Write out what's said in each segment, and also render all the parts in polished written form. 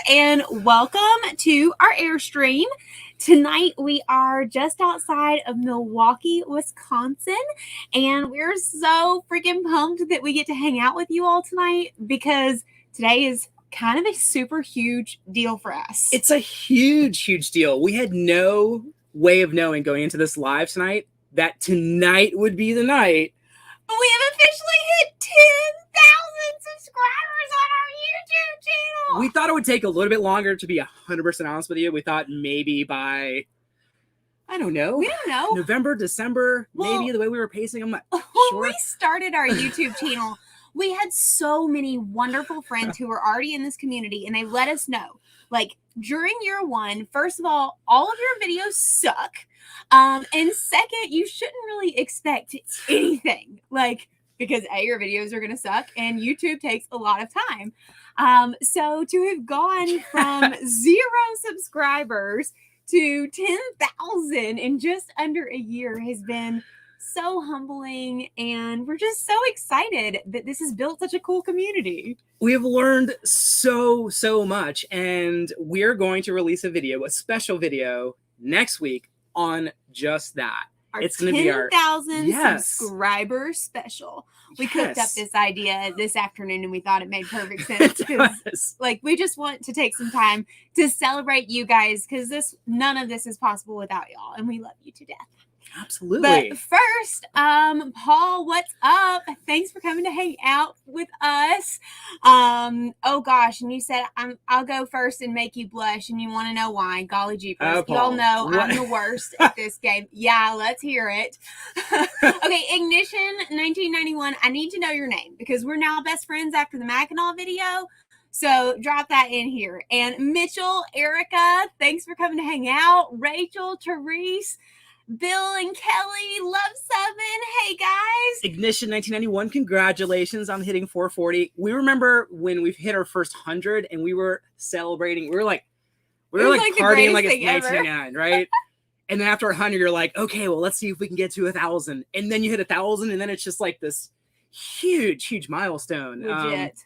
and welcome to our Airstream. Tonight we are just outside of Milwaukee, Wisconsin, and we're so freaking pumped that we get to hang out with you all tonight because today is kind of a super huge deal for us. It's a huge deal. We had no way of knowing going into this live tonight that tonight would be the night. We have officially hit 10,000 subscribers on our YouTube channel. We thought it would take a little bit longer, to be 100% honest with you. We thought maybe by, I don't know. We don't know. November, December, maybe the way we were pacing. I'm not sure. When we started our YouTube channel, we had so many wonderful friends who were already in this community, and they let us know, like, during year one, first of all of your videos suck. And second, you shouldn't really expect anything, like, because A, your videos are going to suck, and YouTube takes a lot of time. So to have gone from 0 subscribers to 10,000 in just under a year has been so humbling, and we're just so excited that this has built such a cool community. We have learned so much, and we're going to release a special video next week on just that. It's going to be our 10,000 subscriber special. We cooked up this idea this afternoon, and we thought it made perfect sense because, like, we just want to take some time to celebrate you guys because none of this is possible without y'all, and we love you to death. Absolutely. But first, Paul, what's up? Thanks for coming to hang out with us. Oh gosh, and you said I'll go first and make you blush, and you want to know why? Golly jeepers! Y'all know I'm the worst at this game. Yeah, let's hear it. Okay, Ignition 1991. I need to know your name because we're now best friends after the Mackinac video. So drop that in here. And Mitchell, Erica, thanks for coming to hang out. Rachel, Therese, Bill and Kelly, Love 7. Hey guys. Ignition 1991. Congratulations on hitting 440. We remember when we've hit our first 100 and we were celebrating. We were like partying like it's 1999, right? And then after 100, you're like, okay, well, let's see if we can get to 1,000. And then you hit 1,000, and then it's just like this huge milestone. Legit.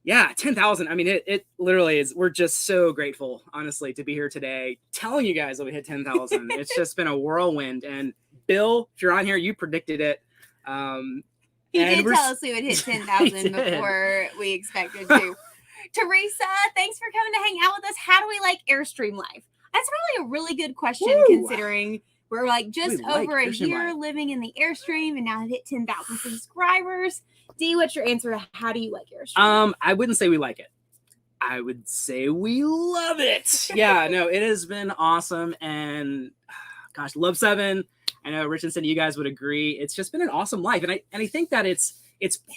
Yeah, 10,000. I mean, it literally is. We're just so grateful, honestly, to be here today telling you guys that we hit 10,000. It's just been a whirlwind. And Bill, if you're on here, you predicted it. He did tell us we would hit 10,000 before we expected to. Teresa, thanks for coming to hang out with us. How do we like Airstream life? That's probably a really good question considering we're like just over a year living in the Airstream and now have hit 10,000 subscribers. D, what's your answer to how do you like Airstream? I wouldn't say we like it. I would say we love it. Yeah, no, it has been awesome. And gosh, Love 7. I know Rich and Cindy, you guys would agree. It's just been an awesome life. And I think that it's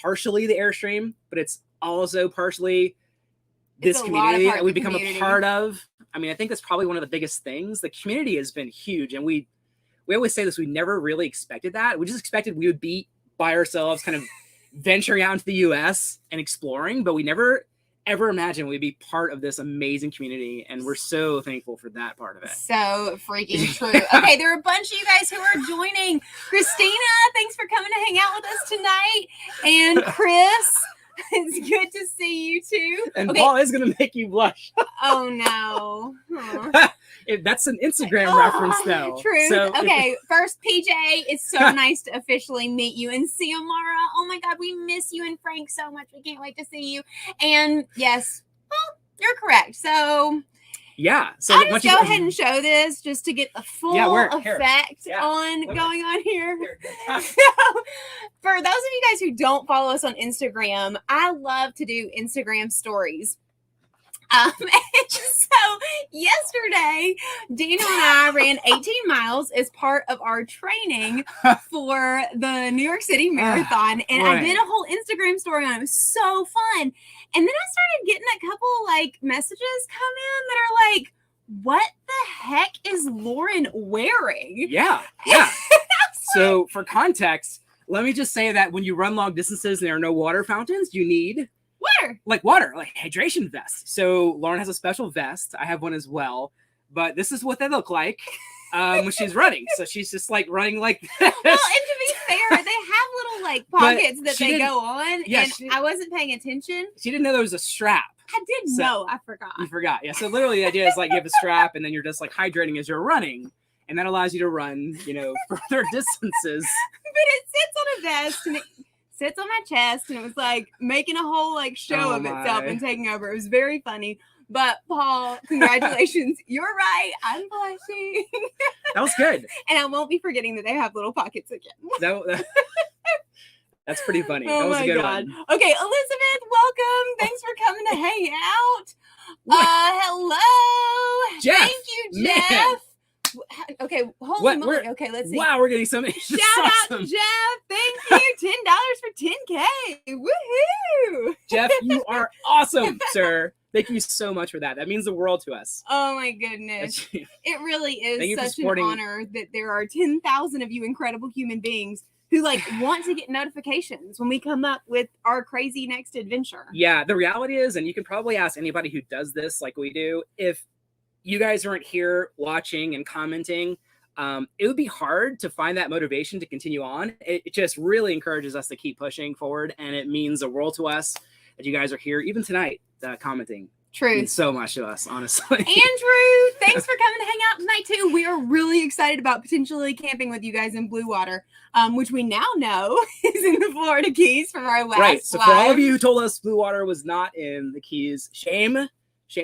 partially the Airstream, but it's also partially this community that we become a part of. I mean, I think that's probably one of the biggest things. The community has been huge. And we always say this, we never really expected that. We just expected we would be by ourselves, kind of venturing out into the US and exploring, but we never ever imagined we'd be part of this amazing community, and we're so thankful for that part of it. So freaking true. Okay, there are a bunch of you guys who are joining. Christina, thanks for coming to hang out with us tonight. And Chris, it's good to see you too. And Paul is going to make you blush. Oh no. That's an Instagram reference though. True. So, okay, first PJ, it's so nice to officially meet you. And Xiomara, oh my God, we miss you and Frank so much. We can't wait to see you. And yes, well, you're correct. So yeah. So I'll just go ahead and show this just to get a full effect on going on here. So, for those of you guys who don't follow us on Instagram, I love to do Instagram stories. So yesterday, Daniel and I ran 18 miles as part of our training for the New York City Marathon. And I did a whole Instagram story on it. It was so fun. And then I started getting a couple like messages come in that are like, what the heck is Lauren wearing? Yeah. So for context, let me just say that when you run long distances and there are no water fountains, you need water, like hydration vests. So Lauren has a special vest. I have one as well, but this is what they look like when she's running. So she's just like running like this. Well, and to be fair, they have little like pockets that they go on, and I wasn't paying attention. She didn't know there was a strap. I did know. I forgot. You forgot. Yeah. So literally the idea is like you have a strap and then you're just like hydrating as you're running. And that allows you to run, further distances. But it sits on a vest and it sits on my chest and it was like making a whole like show of itself and taking over. It was very funny. But Paul, congratulations. You're right. I'm blushing. That was good. And I won't be forgetting that they have little pockets again. That's pretty funny. Oh that was my a good God. one. Okay, Elizabeth, welcome. Thanks for coming to hang out. Hello. Jeff, Thank you, Jeff. Man. Okay, holy moly. Okay, let's see. Wow, we're getting so many. Shout out to Jeff. Thank you. $10 for 10K. Woohoo. Jeff, you are awesome, sir. Thank you so much for that. That means the world to us. Oh my goodness. It really is such an honor that there are 10,000 of you incredible human beings who want to get notifications when we come up with our crazy next adventure. Yeah, the reality is, and you can probably ask anybody who does this like we do, if you guys aren't here watching and commenting, it would be hard to find that motivation to continue on. It just really encourages us to keep pushing forward, and it means the world to us that you guys are here, even tonight, commenting. True. Means so much to us, honestly. Andrew, thanks for coming to hang out tonight too. We are really excited about potentially camping with you guys in Blue Water, which we now know is in the Florida Keys from our last Right. So live. for all of you who told us Blue Water was not in the Keys, shame.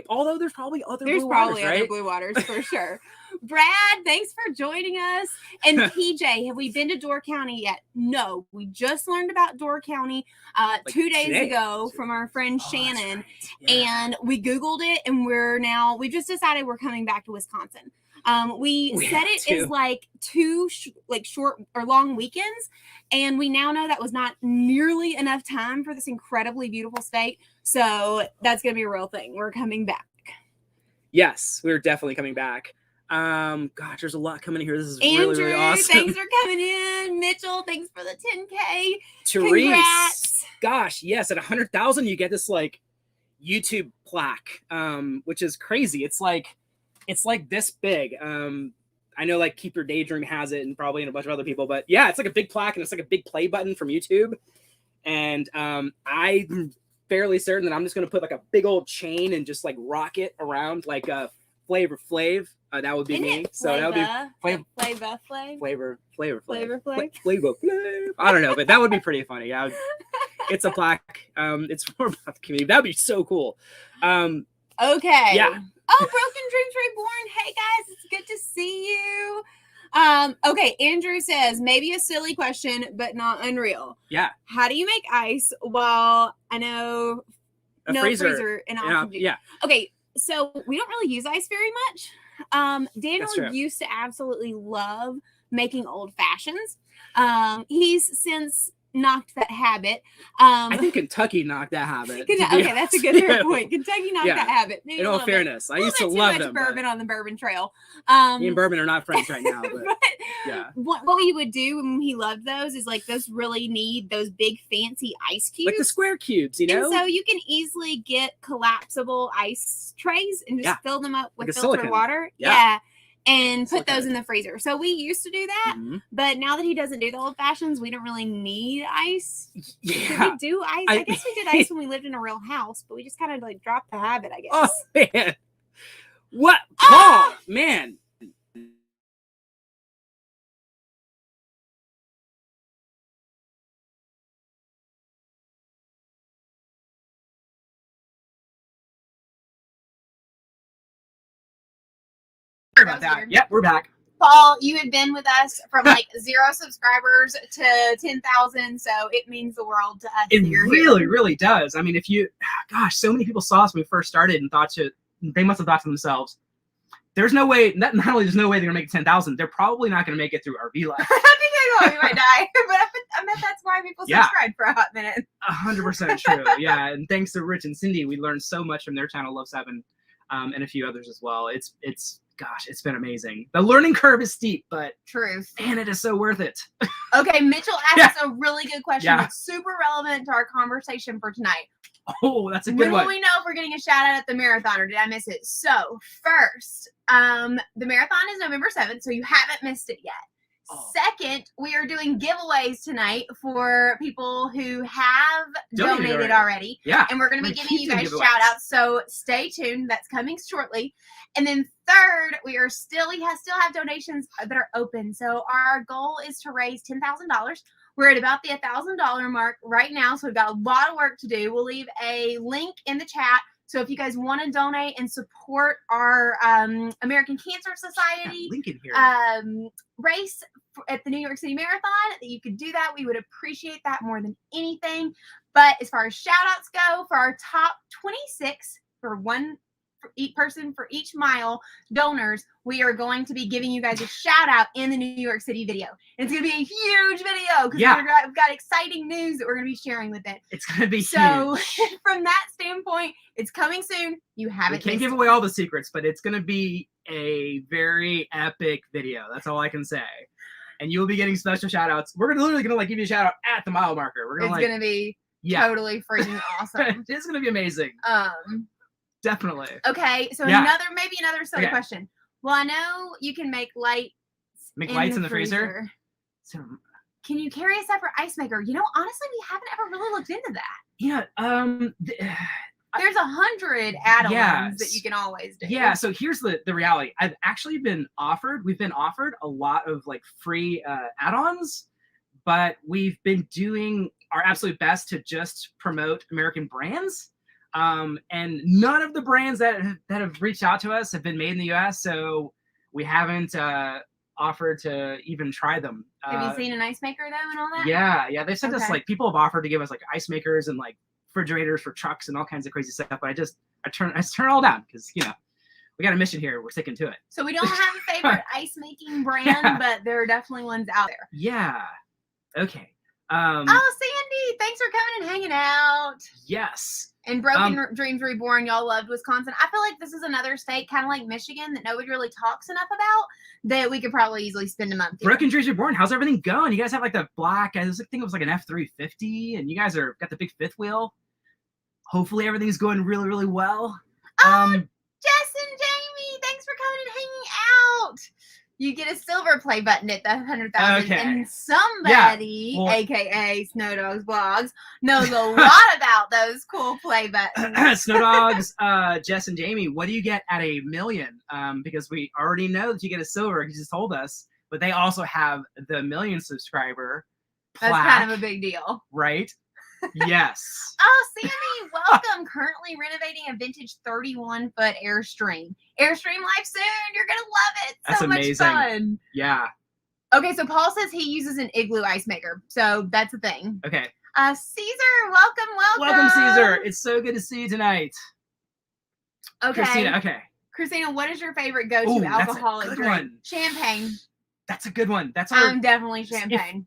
Although there's probably other Blue waters, right? other Blue Waters for sure. Brad, thanks for joining us. And PJ, have we been to Door County yet? No, we just learned about Door County 2 days ago from our friend Shannon. Right. Yeah. And we Googled it, and we just decided we're coming back to Wisconsin. We said it is like two short or long weekends, and we now know that was not nearly enough time for this incredibly beautiful state. So that's gonna be a real thing. We're coming back. Yes, we're definitely coming back. Gosh, there's a lot coming in here. This is Andrew, really, really awesome. Thanks for coming in. Mitchell, thanks for the 10K. Therese, congrats. Gosh, yes, at 100,000 you get this YouTube plaque, which is crazy. It's like this big. I know Keep Your Daydream has it, and probably a bunch of other people, but yeah, it's like a big plaque, and it's like a big play button from YouTube. And I'm fairly certain that I'm just gonna put a big old chain and just rock it around like a Flavor Flav. That would be me. So that would be Flavor Flav. I don't know, but that would be pretty funny. It's a plaque. It's more about the community. That would be so cool. Okay. Yeah. Oh, Broken Dreams Reborn. Hey guys, it's good to see you. Okay, Andrew says, maybe a silly question, but not unreal. Yeah. How do you make ice while I know no freezer and option G? Yeah. Okay, so we don't really use ice very much. Daniel used to absolutely love making old fashions. He's since knocked that habit. I think Kentucky knocked that habit. Okay, that's a good point. Kentucky knocked that habit. Maybe in all fairness, I used to love them. Bourbon on the bourbon trail. Me and bourbon are not friends right now, but yeah. What he would do when he loved those is those really need those big fancy ice cubes, like the square cubes, And so you can easily get collapsible ice trays and just fill them up with filtered water. Yeah. And put those in the freezer. So we used to do that, but now that he doesn't do the old fashions, we don't really need ice. Yeah. Did we do ice? I guess we did ice when we lived in a real house, but we just kind of dropped the habit, I guess. Oh man. What? Oh man. Sorry about that. Yep, we're back. Paul, you have been with us from 0 subscribers to 10,000, so it means the world to us. It really does. I mean, so many people saw us when we first started and they must have thought to themselves, there's no way, not only there's no way they're going to make 10,000, they're probably not going to make it through RV life. We might die, but I bet that's why people subscribe for a hot minute. 100% true. Yeah, and thanks to Rich and Cindy, we learned so much from their channel, Love 7, and a few others as well. Gosh, it's been amazing. The learning curve is steep, but truth. Man, it is so worth it. Okay, Mitchell asked us a really good question. Yeah. That's super relevant to our conversation for tonight. Oh, that's a good one. When will we know if we're getting a shout out at the marathon, or did I miss it? So first, the marathon is November 7th, so you haven't missed it yet. Oh. Second, we are doing giveaways tonight for people who have donated already. Yeah. And we're going to be giving you guys shout outs. So stay tuned. That's coming shortly. And then third, we still have donations that are open. So our goal is to raise $10,000. We're at about the $1,000 mark right now. So we've got a lot of work to do. We'll leave a link in the chat. So if you guys want to donate and support our American Cancer Society link in here. Race at the New York City Marathon, that you could do that. We would appreciate that more than anything. But as far as shout outs go, for our top 26 for each person for each mile donors, we are going to be giving you guys a shout out in the New York City video. And it's going to be a huge video because we've got exciting news that we're going to be sharing with it. It's going to be so huge. From that standpoint, it's coming soon. You haven't. We can't give away all the secrets, but it's going to be a very epic video. That's all I can say. And you'll be getting special shout outs. We're literally going to like give you a shout out at the mile marker. We're going to be totally freaking awesome. It's going to be amazing. Definitely. Okay, so another silly question. Well, I know you can make lights. Make lights in the freezer. So, can you carry a separate ice maker? You know, honestly, we haven't ever really looked into that. Yeah. There's 100 add-ons that you can always do. Yeah. So here's the reality. We've been offered a lot of like free add-ons, but we've been doing our absolute best to just promote American brands. And none of the brands that have reached out to us have been made in the US, so we haven't offered to even try them. Have you seen an ice maker though and all that? Yeah. They sent us like people have offered to give us like ice makers and like refrigerators for trucks and all kinds of crazy stuff, but I turn it all down because we got a mission here. We're sticking to it. So we don't have a favorite ice making brand, but there are definitely ones out there. Yeah. Okay. Sandy, thanks for coming and hanging out. Yes. And Broken Dreams Reborn, y'all loved Wisconsin. I feel like this is another state, kind of like Michigan, that nobody really talks enough about, that we could probably easily spend a month here. Broken Dreams Reborn, how's everything going? You guys have like the black, I think it was like an F350, and you guys got the big fifth wheel. Hopefully everything's going really, really well. Jess and Jamie, thanks for coming and hanging out. You get a silver play button at the 100,000, and somebody, aka Snow Dogs Blogs, knows a lot about those cool play buttons. Snow Dogs, Jess and Jamie, what do you get at 1 million? Because we already know that you get a silver. You just told us, but they also have the 1 million subscriber plaque. That's kind of a big deal, right? Yes. Sammy, welcome. Currently renovating a vintage 31-foot Airstream. Airstream live soon. You're going to love it. That's amazing. Much fun. Yeah. Okay, so Paul says he uses an igloo ice maker. So that's a thing. Okay. Caesar, welcome. Welcome, Caesar. It's so good to see you tonight. Okay. Christina, what is your favorite go-to alcoholic drink? One. Champagne. That's a good one. I'm definitely champagne.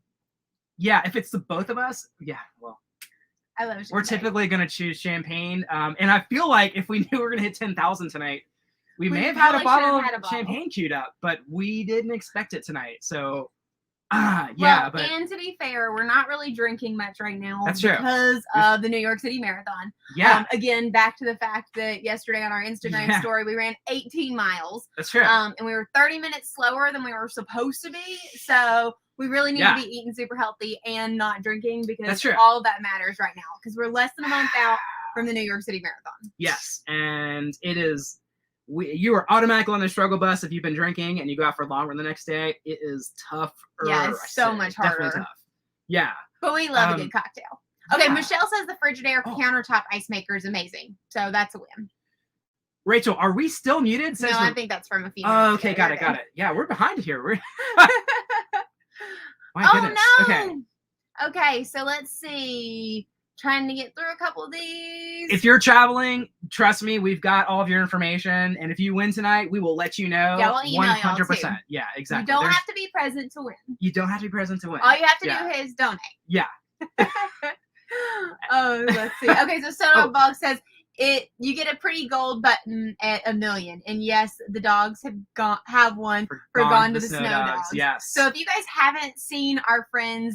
If it's the both of us, well. I love champagne. We're typically going to choose champagne. And I feel like if we knew we were going to hit 10,000 tonight, we may have had a bottle of champagne queued up, but we didn't expect it tonight. So, and to be fair, we're not really drinking much right now. That's true. Because of the New York City Marathon. Yeah. Again, back to the fact that yesterday on our Instagram story, we ran 18 miles. That's true. And we were 30 minutes slower than we were supposed to be. So we really need to be eating super healthy and not drinking, because all of that matters right now, because we're less than a month out from the New York City Marathon. Yes. And it is, you are automatically on the struggle bus if you've been drinking and you go out for longer the next day. It is tough. Yeah, it's so much harder. Definitely tough. Yeah. But we love a good cocktail. Okay, Michelle says the Frigidaire countertop ice maker is amazing. So that's a win. Rachel, are we still muted? No, I think that's from a few minutes okay, got it. Yeah, we're behind here. My goodness. No. Okay, so let's see. Trying to get through a couple of these. If you're traveling, trust me, we've got all of your information. And if you win tonight, we will let you know. Yeah, we'll email 100%. Y'all too. Yeah, exactly. You don't have to be present to win. You don't have to be present to win. All you have to do is donate. Yeah. Let's see. Okay, so Soda Bog says, You get a pretty gold button at 1 million. And yes, the dogs have one for Gone to the Snow Dogs. Yes. So if you guys haven't seen our friends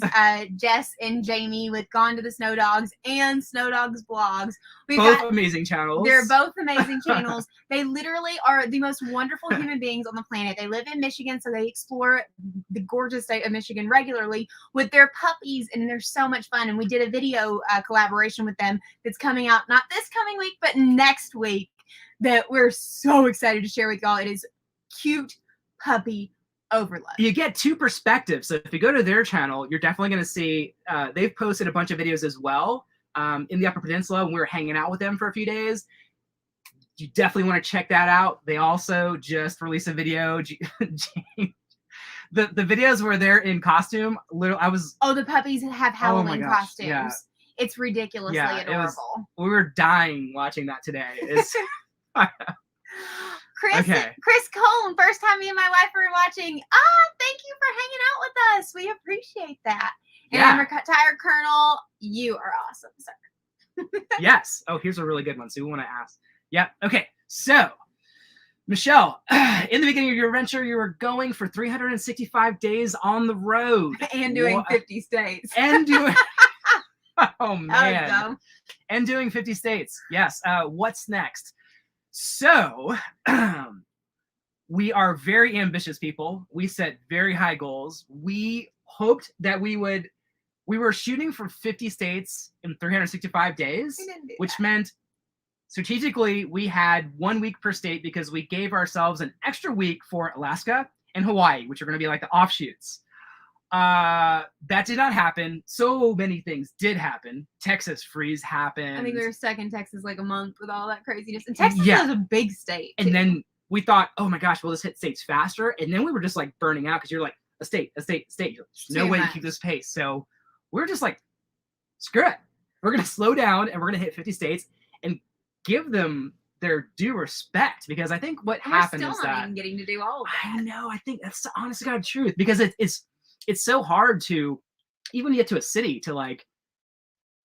Jess and Jamie with Gone to the Snow Dogs and Snow Dogs Vlogs, both amazing channels. They're both amazing channels. They literally are the most wonderful human beings on the planet. They live in Michigan, so they explore the gorgeous state of Michigan regularly with their puppies, and they're so much fun. And we did a video collaboration with them that's coming out not this coming week, but next week, that we're so excited to share with y'all. It is cute puppy overload. You get two perspectives. So if you go to their channel, you're definitely going to see they've posted a bunch of videos as well in the Upper Peninsula when we were hanging out with them for a few days. You definitely want to check that out. They also just released a video. The videos where they're in costume. The puppies have Halloween costumes. Yeah. It's ridiculously adorable. We were dying watching that today. Chris Cohen, first time me and my wife were watching. Thank you for hanging out with us. We appreciate that. And Retired Colonel, you are awesome, sir. Yes. Oh, here's a really good one. So we want to ask. Yeah. Okay. So, Michelle, in the beginning of your adventure, you were going for 365 days on the road. And doing 50 states. And doing... Oh, man. And doing 50 states. Yes. What's next? So, we are very ambitious people. We set very high goals. We hoped that we were shooting for 50 states in 365 days, which meant strategically we had 1 week per state because we gave ourselves an extra week for Alaska and Hawaii, which are going to be like the offshoots. That did not happen. So many things did happen. Texas freeze happened. I think we were stuck in Texas like a month with all that craziness. And Texas is a big state. And then we thought, oh my gosh, we'll just hit states faster. And then we were just like burning out because you're like, a state. There's no way to keep this pace. So we're just like, screw it. We're going to slow down and we're going to hit 50 states and give them their due respect, because I think what happened is that... We're still not even getting to do all of that. I know. I think that's the honest to God truth, because it's so hard to even get to a city to like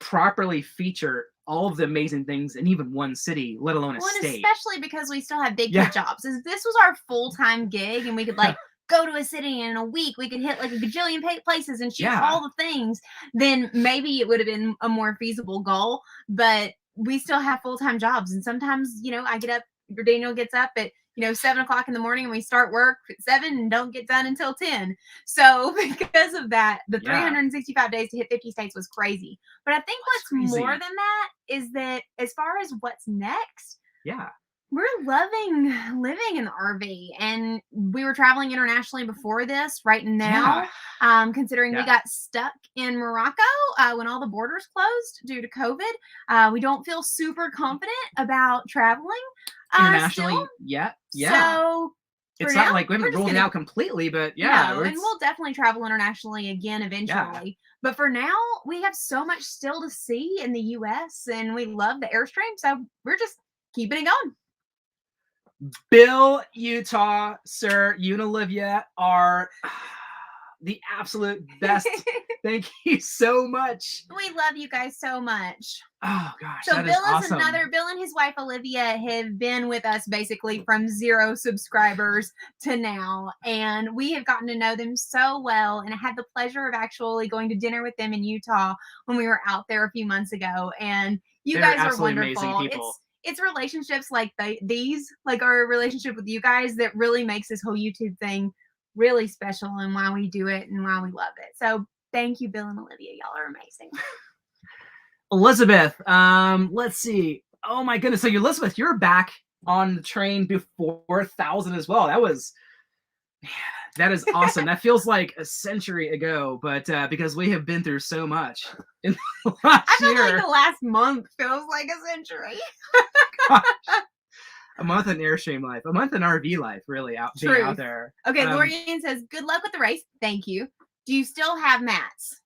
properly feature all of the amazing things in even one city, let alone a state. Especially because we still have big kid jobs. If this was our full-time gig and we could like go to a city and in a week we could hit like a gajillion places and shoot all the things, then maybe it would have been a more feasible goal. But we still have full-time jobs, and sometimes, you know, I get up, Daniel gets up at 7 o'clock in the morning, and we start work at 7 and don't get done until 10. So because of that, the 365 days to hit 50 states was crazy. But I think what's more than that is that as far as what's next, we're loving living in the RV, and we were traveling internationally before this. Right now, considering we got stuck in Morocco when all the borders closed due to COVID, we don't feel super confident about traveling internationally yet. So it's not like we haven't rolled out completely, but and we'll definitely travel internationally again eventually. But for now, we have so much still to see in the U.S. and we love the Airstream, so we're just keeping it going. Bill, Utah, sir, you and Olivia are the absolute best. Thank you so much. We love you guys so much. Oh gosh, so that Bill is awesome. Bill and his wife Olivia have been with us basically from 0 subscribers to now, and we have gotten to know them so well, and I had the pleasure of actually going to dinner with them in Utah when we were out there a few months ago, and They're guys are wonderful. Amazing people. It's relationships like these, like our relationship with you guys, that really makes this whole YouTube thing really special, and why we do it and why we love it. So thank you, Bill and Olivia. Y'all are amazing. Elizabeth, let's see. Oh my goodness. So Elizabeth, you're back on the train before 1,000 as well. That is awesome. That feels like a century ago, but because we have been through so much in the last year. Like the last month feels like a century. A month in Airstream life, a month in RV life, really being out there. Okay, Lorian says, good luck with the race. Thank you. Do you still have mats?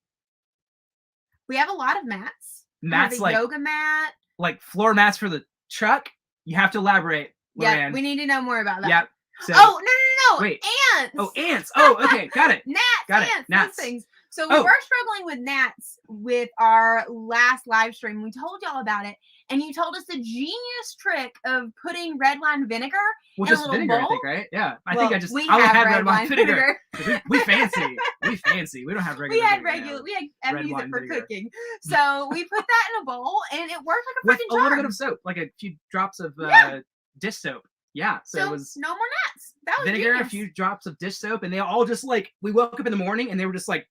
We have a lot of mats. Mats like yoga mat. Like floor mats for the truck? You have to elaborate, Lorian. Yeah, we need to know more about that. Yep. So, no. Wait. Ants. Oh, ants. Oh, okay. Got it. Gnats. Ants. Those things. So we were struggling with gnats with our last live stream. We told y'all about it. and you told us the genius trick of putting red wine vinegar Well, in a just little vinegar, bowl. I think, right? Yeah. I Well, think I just we I only have had red wine vinegar. We fancy. We fancy. We don't have regular. We had vinegar, regular. no. We had Red use it wine for vinegar. cooking. So we put that in a bowl, and it worked like a With freaking a little charm. bit of soap, like a few drops of dish soap. Yeah. So it was no more nuts. That was vinegar, genius. a few drops of dish soap, and they all just like we woke up in the morning and they were just like,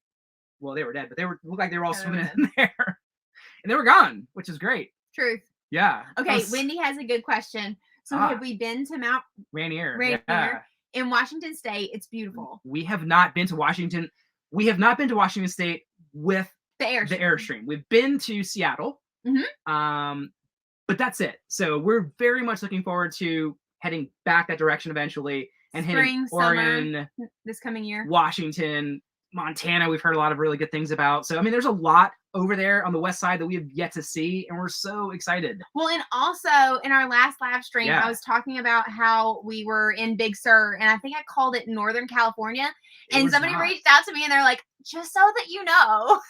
well, they were dead, but they looked like they were all swimming in there, and they were gone, which is great. Truth. Yeah. Okay, Wendy has a good question. So have we been to Mount Rainier? Rainier in Washington State? It's beautiful. We have not been to Washington. We have not been to Washington State with the Airstream. We've been to Seattle. But that's it. So we're very much looking forward to heading back that direction eventually and hitting Oregon, summer, this coming year, Washington, Montana. We've heard a lot of really good things about. So I mean, there's a lot over there on the west side that we have yet to see, and we're so excited. Well, and also in our last live stream, I was talking about how we were in Big Sur, and I think I called it Northern California, and somebody reached out to me, and they're like, just so that you know,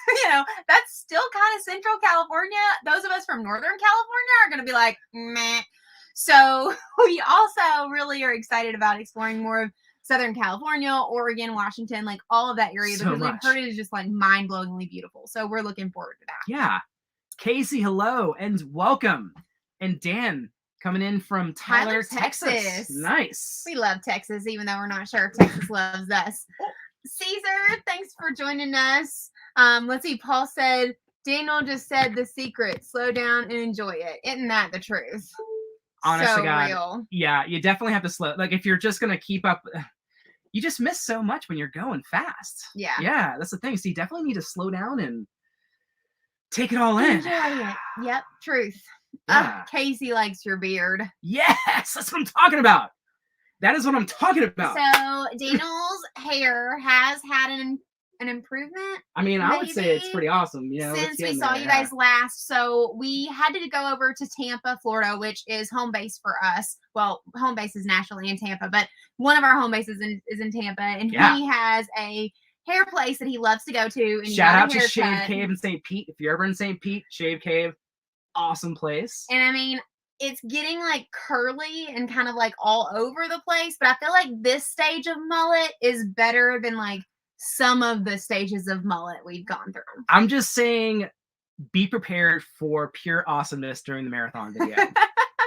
that's still kind of Central California. Those of us from Northern California are going to be like, meh. So we also really are excited about exploring more of Southern California, Oregon, Washington, like all of that area, because we've heard it is just like mind-blowingly beautiful. So we're looking forward to that. Yeah. Casey, hello and welcome. And Dan coming in from Tyler, Texas. Nice. We love Texas, even though we're not sure if Texas loves us. Caesar, thanks for joining us. Let's see. Paul said, Daniel just said the secret. Slow down and enjoy it. Isn't that the truth? Honest to God, real. Yeah, you definitely have to slow. Like if you're just gonna keep up, you just miss so much when you're going fast. Yeah, that's the thing. So you definitely need to slow down and take it all in. Enjoy it. Yep, truth. Yeah. Casey likes your beard. Yes, that's what I'm talking about. That is what I'm talking about. So Daniel's hair has had an improvement. I mean, I would say it's pretty awesome. Since we saw you guys last. So we had to go over to Tampa, Florida, which is home base for us. Well, home base is naturally in Tampa, but one of our home bases is in Tampa. And he has a hair place that he loves to go to. And shout out to Shave Cave in St. Pete. If you're ever in St. Pete, Shave Cave, awesome place. And I mean, it's getting like curly and kind of like all over the place. But I feel like this stage of mullet is better than like some of the stages of mullet we've gone through. I'm just saying, be prepared for pure awesomeness during the marathon video.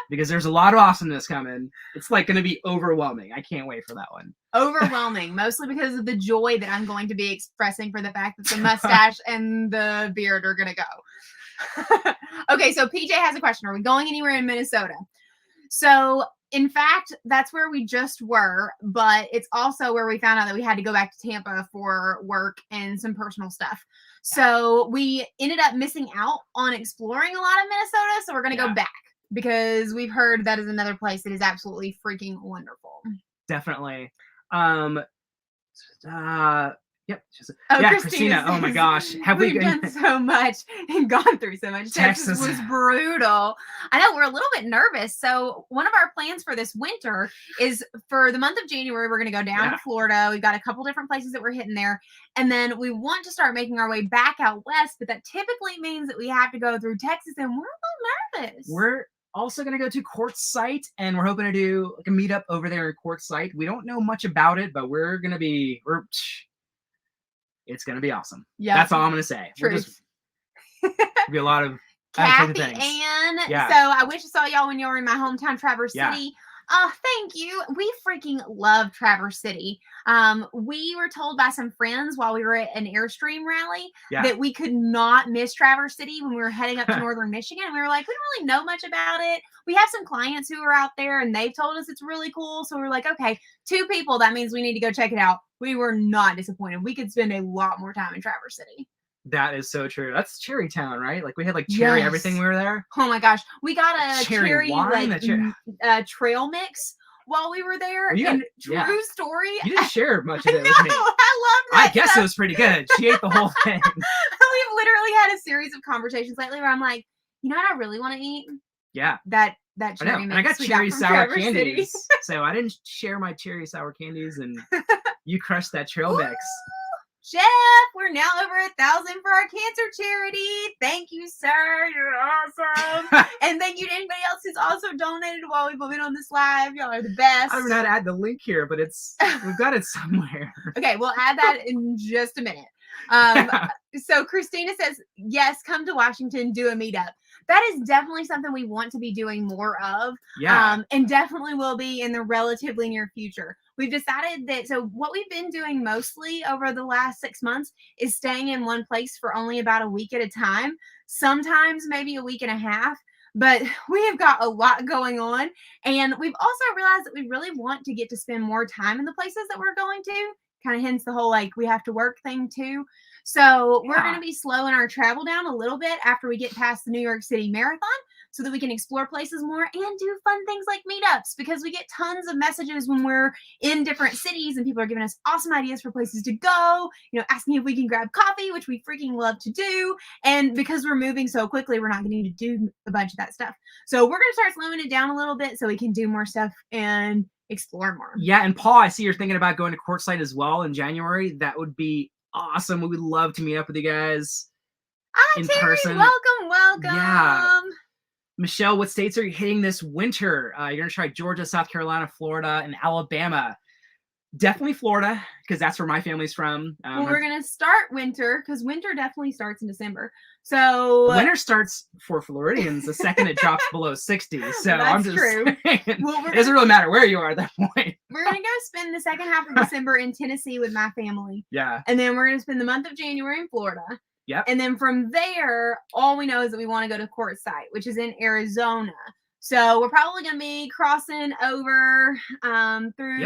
Because there's a lot of awesomeness coming. It's like going to be overwhelming. I can't wait for that one. Overwhelming, mostly because of the joy that I'm going to be expressing for the fact that the mustache and the beard are going to go. Okay, so PJ has a question. Are we going anywhere in Minnesota? So, in fact, that's where we just were, but it's also where we found out that we had to go back to Tampa for work and some personal stuff. So we ended up missing out on exploring a lot of Minnesota, so we're going to go back because we've heard that is another place that is absolutely freaking wonderful. Definitely. Yep. Christina. Oh my gosh. We've done so much and gone through so much. Texas was brutal. I know, we're a little bit nervous. So one of our plans for this winter is for the month of January, we're going to go down to Florida. We've got a couple different places that we're hitting there. And then we want to start making our way back out west, but that typically means that we have to go through Texas, and we're a little nervous. We're also going to go to Quartzsite, and we're hoping to do like a meetup over there in Quartzsite. We don't know much about it, but it's going to be awesome. Yeah. That's all I'm going to say. Truth. Be a lot of Kathy Ann. Yeah. So I wish I saw y'all when you were in my hometown, Traverse City. Thank you. We freaking love Traverse City. We were told by some friends while we were at an Airstream rally that we could not miss Traverse City when we were heading up to northern Michigan. And we were like, we don't really know much about it. We have some clients who are out there and they've told us it's really cool. So we were like, okay, 2 people, that means we need to go check it out. We were not disappointed. We could spend a lot more time in Traverse City. That is so true. That's Cherry Town, right? Like we had like cherry everything when we were there. Oh my gosh. We got a cherry wine, like trail mix while we were there. True story. You didn't share much of it with me. I love that. I guess it was pretty good. She ate the whole thing. We've literally had a series of conversations lately where I'm like, you know what I really want to eat? Yeah. That cherry mix. And I got cherry sour candies. So I didn't share my cherry sour candies, and you crushed that trail mix. Jeff, we're now over 1,000 for our cancer charity. Thank you, sir. You're awesome. And thank you to anybody else who's also donated while we've been on this live. Y'all are the best. I don't know how to add the link here, but we've got it somewhere. Okay, we'll add that in just a minute. So Christina says, yes, come to Washington, do a meetup. That is definitely something we want to be doing more of. Yeah. And definitely will be in the relatively near future. We've decided that, so what we've been doing mostly over the last 6 months is staying in one place for only about a week at a time, sometimes maybe a week and a half. But we have got a lot going on. And we've also realized that we really want to get to spend more time in the places that we're going to. Kind of hence the whole like we have to work thing too. So we're going to be slowing our travel down a little bit after we get past the New York City Marathon so that we can explore places more and do fun things like meetups, because we get tons of messages when we're in different cities and people are giving us awesome ideas for places to go, you know, asking if we can grab coffee, which we freaking love to do. And because we're moving so quickly, we're not going to need to do a bunch of that stuff. So we're going to start slowing it down a little bit so we can do more stuff and explore more. Yeah, and Paul, I see you're thinking about going to Quartzsite as well in January. That would be awesome. We would love to meet up with you guys in Terry, person. Welcome. Yeah. Michelle, what states are you hitting this winter? You're going to try Georgia, South Carolina, Florida, and Alabama. Definitely Florida, because that's where my family's from. Well, we're going to start winter, because winter definitely starts in December. So winter starts for Floridians the second it drops below 60. So that's I'm just true. saying, well, it doesn't really matter where you are at that point. We're going to go spend the second half of December in Tennessee with my family. Yeah. And then we're going to spend the month of January in Florida. Yep. And then from there, all we know is that we want to go to Quartzsite, which is in Arizona. So we're probably going to be crossing over through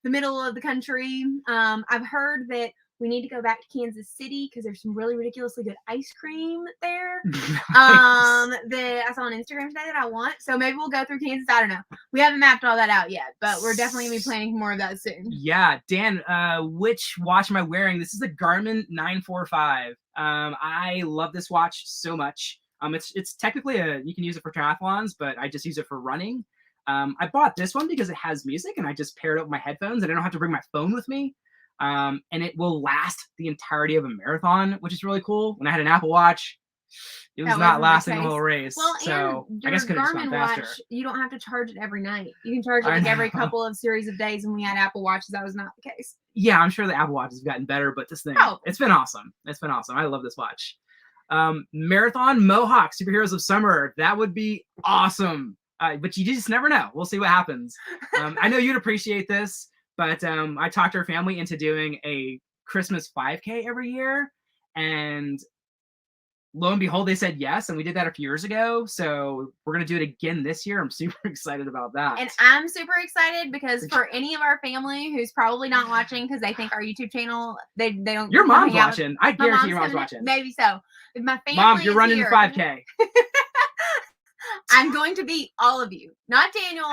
the middle of the country. I've heard that we need to go back to Kansas City because there's some really ridiculously good ice cream there. That I saw on Instagram today that I want. So maybe we'll go through Kansas. I don't know. We haven't mapped all that out yet, but we're definitely going to be planning more of that soon. Yeah. Dan, which watch am I wearing? This is the Garmin 945. I love this watch so much. It's technically you can use it for triathlons, but I just use it for running. I bought this one because it has music and I just paired it with my headphones and I don't have to bring my phone with me. And it will last the entirety of a marathon, which is really cool. When I had an Apple Watch, it was not lasting the whole race. Well, so and I guess could have just Garmin gone faster. watch, you don't have to charge it every night. You can charge it like every couple of series of days. When we had Apple Watches, that was not the case. Yeah, I'm sure the Apple Watch has gotten better, but this thing, it's been awesome. It's been awesome. I love this watch. Marathon Mohawk, Superheroes of Summer. That would be awesome. But you just never know. We'll see what happens. I know you'd appreciate this, but I talked our family into doing a Christmas 5K every year. And lo and behold, they said yes. And we did that a few years ago. So we're going to do it again this year. I'm super excited about that. And I'm super excited because for any of our family who's probably not watching because they think our YouTube channel, they don't. Your mom's watching. I guarantee your mom's watching. Maybe so. If my family Mom, you're running the 5K. I'm going to beat all of you. Not Daniel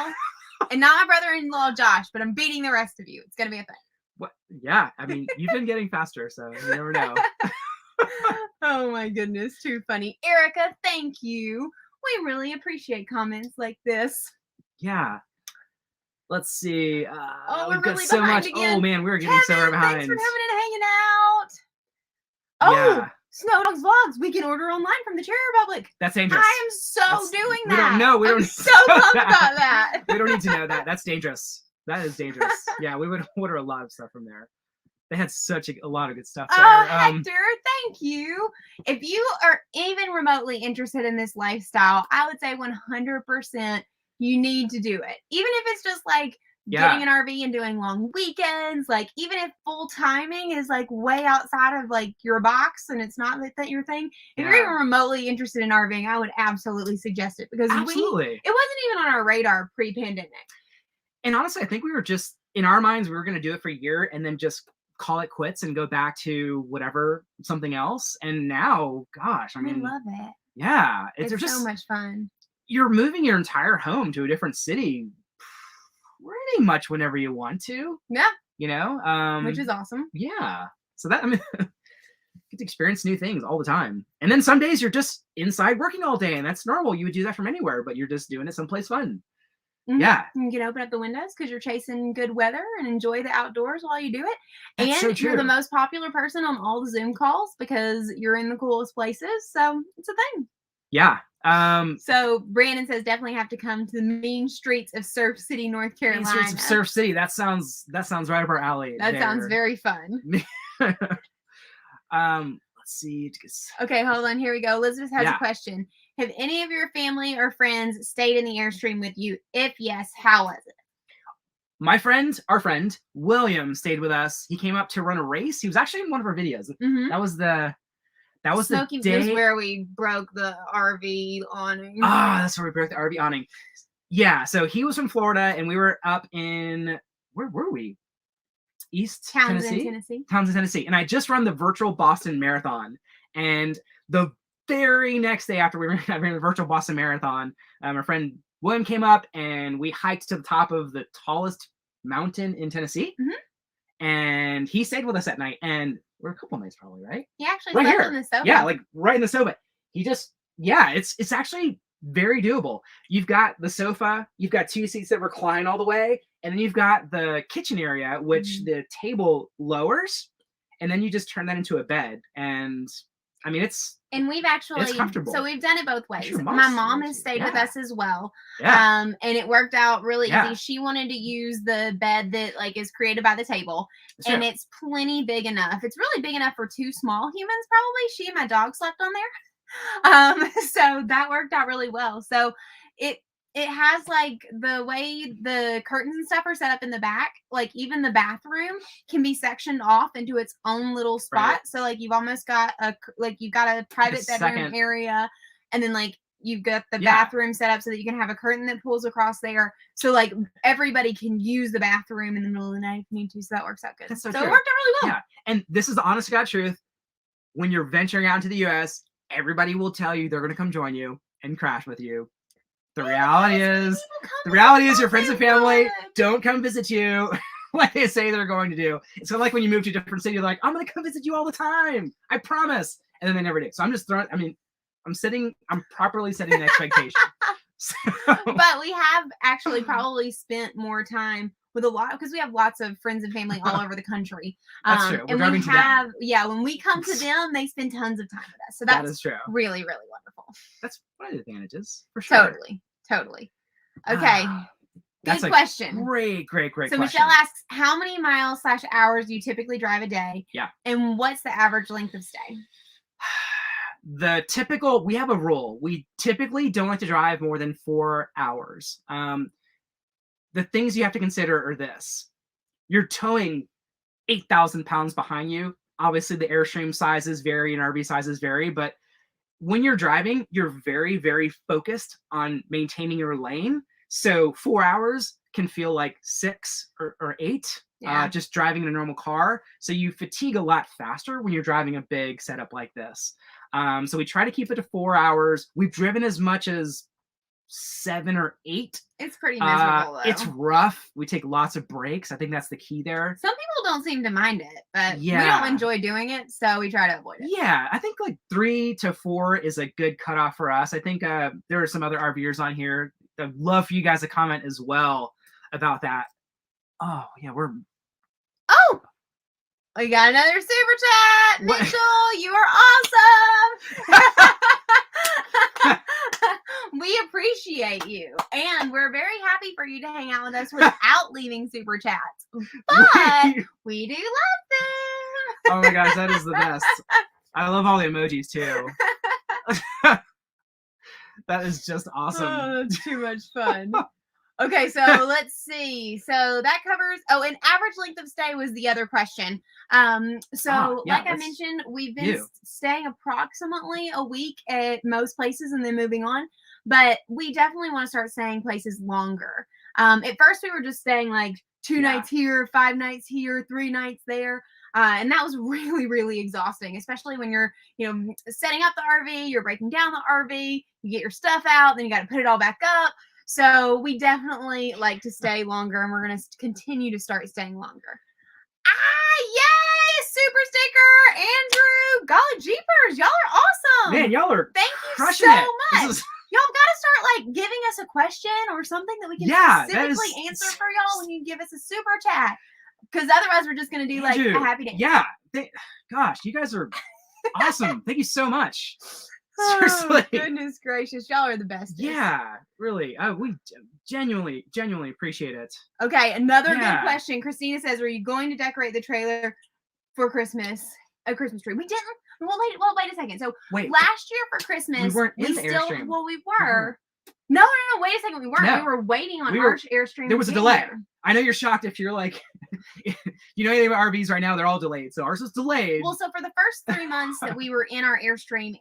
and not my brother-in-law Josh, but I'm beating the rest of you. It's going to be a thing. What? Yeah. I mean, you've been getting faster, so you never know. Oh my goodness. Too funny. Erica, thank you. We really appreciate comments like this. Yeah. Let's see. We've got really so much. Again. Oh man, we're getting so far behind. Thanks for coming in and hanging out. Oh, yeah. Snow Dogs Vlogs. We can order online from the Cherry Republic. That's dangerous. I am so doing that. We don't know. We don't. I'm so pumped about that. We don't need to know that. That's dangerous. That is dangerous. Yeah, we would order a lot of stuff from there. They had such a lot of good stuff there. Oh, Hector, thank you. If you are even remotely interested in this lifestyle, I would say 100% you need to do it. Even if it's just like getting an RV and doing long weekends, like even if full timing is like way outside of like your box and it's not that your thing, if you're even remotely interested in RVing, I would absolutely suggest it because it wasn't even on our radar pre-pandemic. And honestly, I think we were just in our minds, we were going to do it for a year and then just call it quits and go back to whatever, something else. And now, gosh, I mean, I love it. Yeah. It's just so much fun. You're moving your entire home to a different city pretty much whenever you want to. Yeah. You know? Which is awesome. Yeah. So that, I mean, you get to experience new things all the time. And then some days you're just inside working all day and that's normal. You would do that from anywhere, but you're just doing it someplace fun. Yeah. You can open up the windows because you're chasing good weather and enjoy the outdoors while you do it. That's and so true. you're the most popular person on all the Zoom calls because you're in the coolest places. So it's a thing. Yeah. So Brandon says definitely have to come to the mean streets of Surf City, North Carolina. Main streets of Surf City. That sounds right up our alley. That sounds very fun. Let's see. Okay, hold on. Here we go. Elizabeth has a question. Have any of your family or friends stayed in the Airstream with you? If yes, how was it? Our friend William stayed with us. He came up to run a race. He was actually in one of our videos. That was the day where we broke the RV awning. That's where we broke the RV awning. Yeah, so he was from Florida, and we were up in, where were we? East Townsend, Tennessee. And I just run the virtual Boston Marathon. And the very next day after we ran the virtual Boston Marathon, our friend William came up, and we hiked to the top of the tallest mountain in Tennessee. And he stayed with us that night. And we're a couple nights probably, right? He actually slept in the sofa. Yeah, like right in the sofa. He just, it's actually very doable. You've got the sofa, you've got 2 seats that recline all the way, and then you've got the kitchen area, which the table lowers, and then you just turn that into a bed. And I mean, and we've actually, it's comfortable. So we've done it both ways. My mom has stayed with us as well. Yeah. And it worked out really easy. She wanted to use the bed that is created by the table. And it's plenty big enough. It's really big enough for 2 small humans, probably. She and my dog slept on there. So that worked out really well. So it has the way the curtains and stuff are set up in the back, even the bathroom can be sectioned off into its own little spot. Right. So you've almost got you've got a private bedroom area, and then you've got the bathroom set up so that you can have a curtain that pulls across there. So everybody can use the bathroom in the middle of the night if you need to. So that works out good. So it worked out really well. Yeah. And this is the honest to God truth. When you're venturing out into the US, everybody will tell you they're going to come join you and crash with you. The reality is your friends and family don't come visit you like they say they're going to do. It's kind of like when you move to a different city, you're like, I'm going to come visit you all the time. I promise. And then they never do. So I'm just I'm properly setting an expectation. But we have actually probably spent more time with because we have lots of friends and family all over the country. That's true. And we have, when we come to them, they spend tons of time with us. So that is true. Really, really wonderful. That's one of the advantages, for sure. Totally. Okay. That's good question. Great so question. Michelle asks, how many miles/hours do you typically drive a day? Yeah. And what's the average length of stay? We have a rule. We typically don't like to drive more than 4 hours. The things you have to consider are this. You're towing 8,000 pounds behind you. Obviously, the Airstream sizes vary and RV sizes vary, but when you're driving, you're very, very focused on maintaining your lane. So 4 hours can feel like 6 or 8, just driving in a normal car. So you fatigue a lot faster when you're driving a big setup like this. So we try to keep it to 4 hours. We've driven as much as 7 or 8. It's pretty miserable, though. It's rough. We take lots of breaks. I think that's the key there. Some people don't seem to mind it, but we don't enjoy doing it, so we try to avoid it. Yeah, I think 3 to 4 is a good cutoff for us. I think there are some other RVers on here. I'd love for you guys to comment as well about that. Oh, yeah, we got another super chat. Mitchell, you are awesome. We appreciate you. And we're very happy for you to hang out with us without leaving super chats. But we do love them. Oh my gosh, that is the best. I love all the emojis too. That is just awesome. Oh, that's too much fun. Okay, so let's see. So that covers, and average length of stay was the other question. I mentioned, we've been staying approximately a week at most places and then moving on, but we definitely want to start staying places longer. At first we were just staying 2 nights here, 5 nights here, 3 nights there. And that was really, really exhausting, especially when you're, setting up the RV, you're breaking down the RV, you get your stuff out, then you got to put it all back up. So we definitely like to stay longer, and we're going to continue to start staying longer. Yay! Super sticker, Andrew. Golly jeepers, y'all are awesome. Man, y'all are Thank you crushing so it. much. Y'all gotta start like giving us a question or something that we can specifically answer for y'all when you give us a super chat. Because otherwise we're just gonna do like a happy dance. Yeah. Gosh, you guys are awesome. Thank you so much. Seriously. Oh, goodness gracious. Y'all are the best. Yeah, really. We genuinely appreciate it. Okay, another good question. Christina says, "Are you going to decorate the trailer for Christmas? A Christmas tree?" We didn't. Well, wait a second. So last year for Christmas, we weren't in the Airstream. Well, we were. No. Wait a second. We weren't. No. We were waiting on our Airstream. There was a delay. I know you're shocked if you're like, you know anything about RVs right now, they're all delayed. So ours was delayed. Well, so for the first 3 months that we were in our Airstream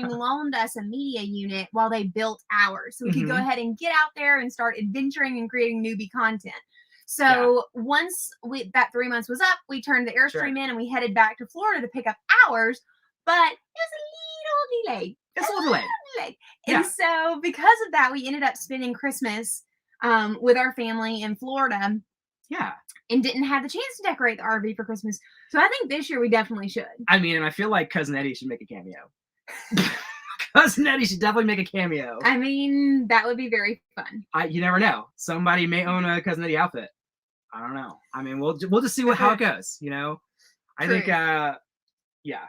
loaned us a media unit while they built ours. So we could go ahead and get out there and start adventuring and creating newbie content. So once that 3 months was up, we turned the Airstream in and we headed back to Florida to pick up ours. But it was a little delayed. It's a little delayed. And so because of that, we ended up spending Christmas with our family in Florida. Yeah. And didn't have the chance to decorate the RV for Christmas. So I think this year we definitely should. I mean, and I feel like Cousin Eddie should make a cameo. Cousin Eddie should definitely make a cameo. I mean, that would be very fun. You never know. Somebody may own a Cousin Eddie outfit. I don't know. I mean, we'll just see how it goes, you know? I think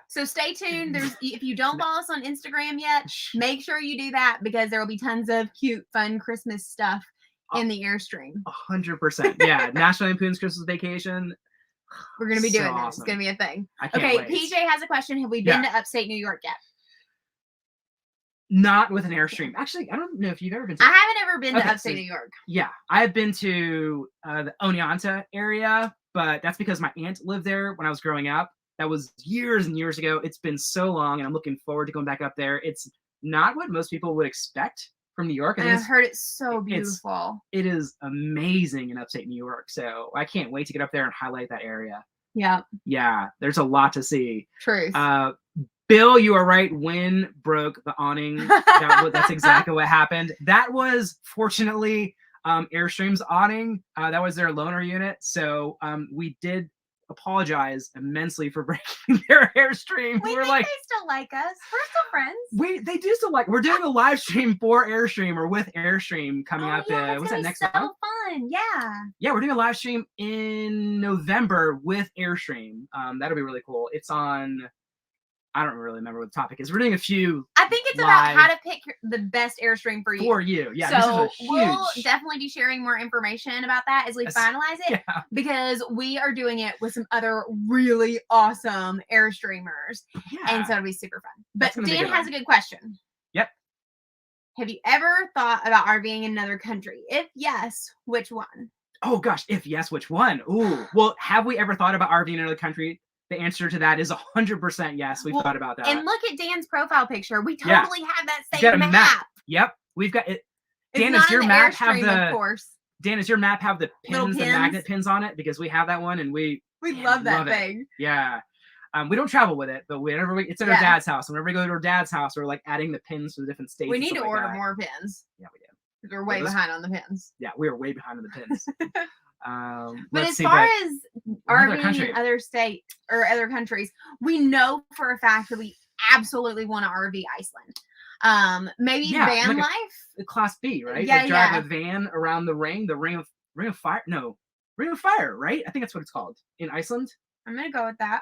So stay tuned. If you don't follow us on Instagram yet, make sure you do that because there will be tons of cute, fun Christmas stuff in the Airstream. 100%. Yeah. National Lampoon's Christmas Vacation. We're going to be doing that. Awesome. It's going to be a thing. Okay. Wait. PJ has a question. Have we been to Upstate New York yet? Not with an Airstream. Actually, I don't know if you've ever been to... I haven't ever been to Upstate New York. Yeah. I've been to the Oneonta area, but that's because my aunt lived there when I was growing up. That was years and years ago. It's been so long, and I'm looking forward to going back up there. It's not what most people would expect from New York. And I've heard it's so beautiful. It is amazing in upstate New York. So I can't wait to get up there and highlight that area. Yeah. Yeah. There's a lot to see. Truth. Bill, you are right. Wind broke the awning. That's exactly what happened. That was fortunately Airstream's awning. That was their loaner unit. So we did apologize immensely for breaking their Airstream. We're like, they still like us. We're still friends. They do still like. We're doing a live stream for Airstream or with Airstream coming up. What's that next month? So fun. Yeah, we're doing a live stream in November with Airstream. That'll be really cool. It's on. I don't really remember what the topic is. We're doing a few. I think it's about how to pick the best Airstream for you. For you, yeah. So we'll definitely be sharing more information about that as we finalize it, because we are doing it with some other really awesome Airstreamers, and so it'll be super fun. But Dan has a good question. Yep. Have you ever thought about RVing in another country? If yes, which one? Oh gosh, if yes, which one? Ooh, well, have we ever thought about RVing in another country? The answer to that is 100% yes. We've thought about that. And look at Dan's profile picture. We totally have that same map. Yep, we've got it. Dan, does your map have the? Of course. Dan, does your map have the pins, the magnet pins on it? Because we have that one, and we love that thing. Yeah. We don't travel with it, but whenever it's at our dad's house. Whenever we go to our dad's house, we're like adding the pins to the different states. We need to order more pins. Yeah, we do. Because we're way behind on the pins. Yeah, we are way behind on the pins. But as far as RVing in other states or other countries, we know for a fact that we absolutely want to RV Iceland. Maybe van life, Class B, right? Yeah, like drive a van around the ring of fire. No, Ring of Fire, right? I think that's what it's called in Iceland. I'm gonna go with that.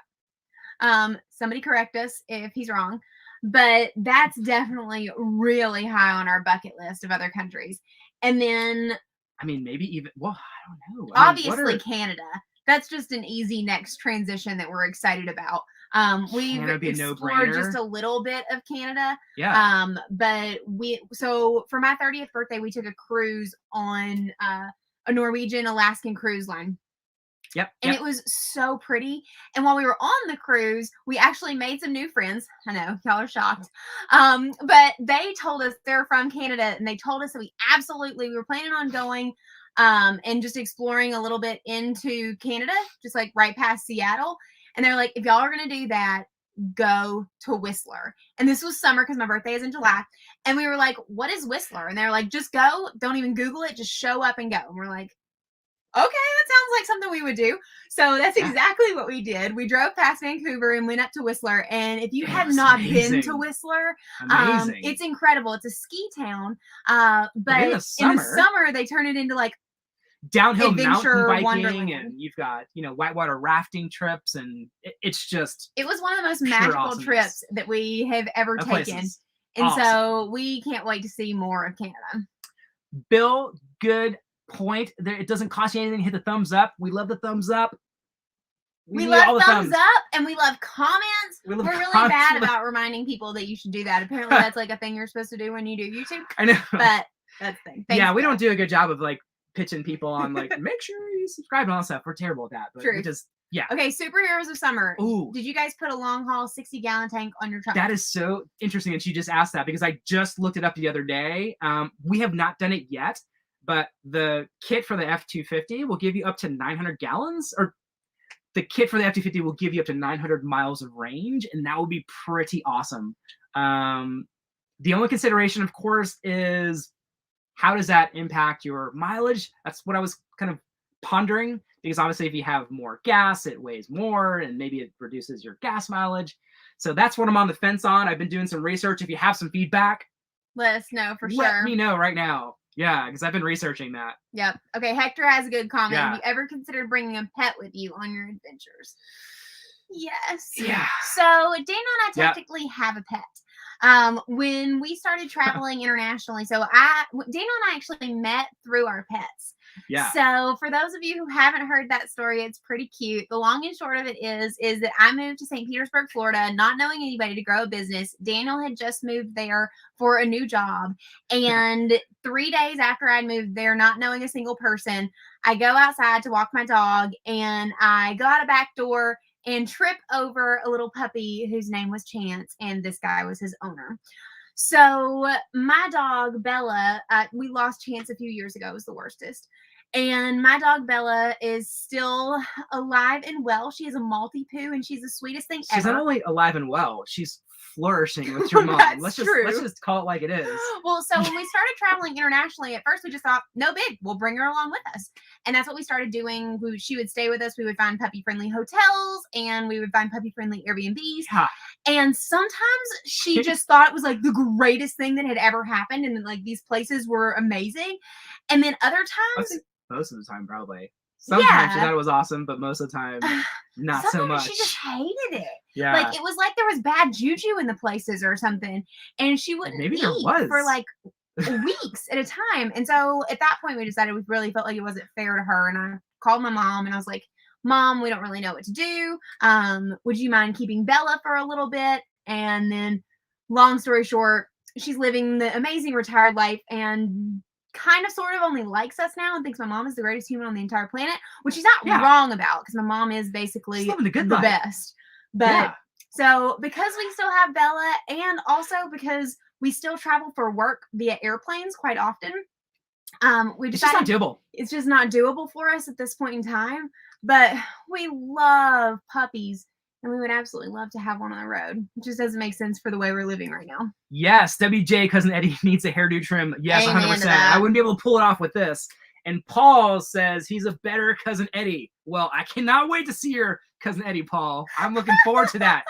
Somebody correct us if he's wrong, but that's definitely really high on our bucket list of other countries. And then, I mean, maybe even, well, I don't know. Obviously, Canada. That's just an easy next transition that we're excited about. We've explored just a little bit of Canada. Yeah. But so for my 30th birthday, we took a cruise on a Norwegian Alaskan cruise line. Yep. And it was so pretty. And while we were on the cruise, we actually made some new friends. I know y'all are shocked. But they told us they're from Canada, and they told us that we were planning on going and just exploring a little bit into Canada, just like right past Seattle. And they're like, if y'all are going to do that, go to Whistler. And this was summer because my birthday is in July. And we were like, what is Whistler? And they're like, just go. Don't even Google it. Just show up and go. And we're like, Okay, that sounds like something we would do. So that's exactly what we did. We drove past Vancouver and went up to Whistler. And if you have not been to Whistler, it's incredible. It's a ski town. But in the summer, they turn it into like downhill mountain biking, and you've got, you know, whitewater rafting trips, and it's just, it was one of the most magical trips that we have ever taken. And so we can't wait to see more of Canada. Bill, good point. There, it doesn't cost you anything to hit the thumbs up. We love the thumbs up. We love thumbs up, and we love comments. We're really bad about reminding people that you should do that. Apparently that's like a thing you're supposed to do when you do YouTube. I know. But that's the thing. Yeah, we don't do a good job of like pitching people on like, make sure you subscribe and all that stuff. We're terrible at that. But True. We just, yeah. Okay, superheroes of summer. Ooh. Did you guys put a long haul 60-gallon tank on your truck? That is so interesting that you just asked that, because I just looked it up the other day. We have not done it yet, but the kit for the F-250 will give you up to 900 gallons, or the kit for the F-250 will give you up to 900 miles of range, and that would be pretty awesome. The only consideration, of course, is how does that impact your mileage? That's what I was kind of pondering, because obviously if you have more gas, it weighs more, and maybe it reduces your gas mileage. So that's what I'm on the fence on. I've been doing some research. If you have some feedback, let us know for sure. Let me know right now. Yeah, because I've been researching that. Yep. Okay, Hector has a good comment. Yeah. Have you ever considered bringing a pet with you on your adventures? Yes. Yeah. So Dana and I technically have a pet. When we started traveling internationally, so Dana and I actually met through our pets. Yeah. So for those of you who haven't heard that story, it's pretty cute. The long and short of it is that I moved to St. Petersburg, Florida, not knowing anybody to grow a business. Daniel had just moved there for a new job. And 3 days after I moved there, not knowing a single person, I go outside to walk my dog, and I go out a back door and trip over a little puppy whose name was Chance, and this guy was his owner. So my dog, Bella, we lost Chance a few years ago. It was the worstest. And my dog, Bella, is still alive and well. She is a Maltipoo, and she's the sweetest thing ever. She's not only alive and well, she's flourishing with your mom. Let's just call it like it is. Well, so when we started traveling internationally, at first we just thought, no big, we'll bring her along with us. And that's what we started doing. She would stay with us. We would find puppy-friendly hotels, and we would find puppy-friendly Airbnbs. Yeah. And sometimes she just thought it was like the greatest thing that had ever happened, and like these places were amazing. And then other times, most of the time, probably. Sometimes she thought it was awesome, but most of the time, not so much. She just hated it. Yeah. Like, it was like there was bad juju in the places or something. And she wouldn't eat for like weeks at a time. And so at that point, we decided we really felt like it wasn't fair to her. And I called my mom, and I was like, Mom, we don't really know what to do. Would you mind keeping Bella for a little bit? And then, long story short, she's living the amazing retired life, and kind of sort of only likes us now and thinks my mom is the greatest human on the entire planet, which she's not wrong about, because my mom is basically the best. But so because we still have Bella, and also because we still travel for work via airplanes quite often, we decided it's just not doable. It's just not doable for us at this point in time. But we love puppies, and we would absolutely love to have one on the road. It just doesn't make sense for the way we're living right now. Yes, WJ Cousin Eddie needs a hairdo trim. Yes, 100%. I wouldn't be able to pull it off with this. And Paul says he's a better Cousin Eddie. Well, I cannot wait to see your Cousin Eddie, Paul. I'm looking forward to that.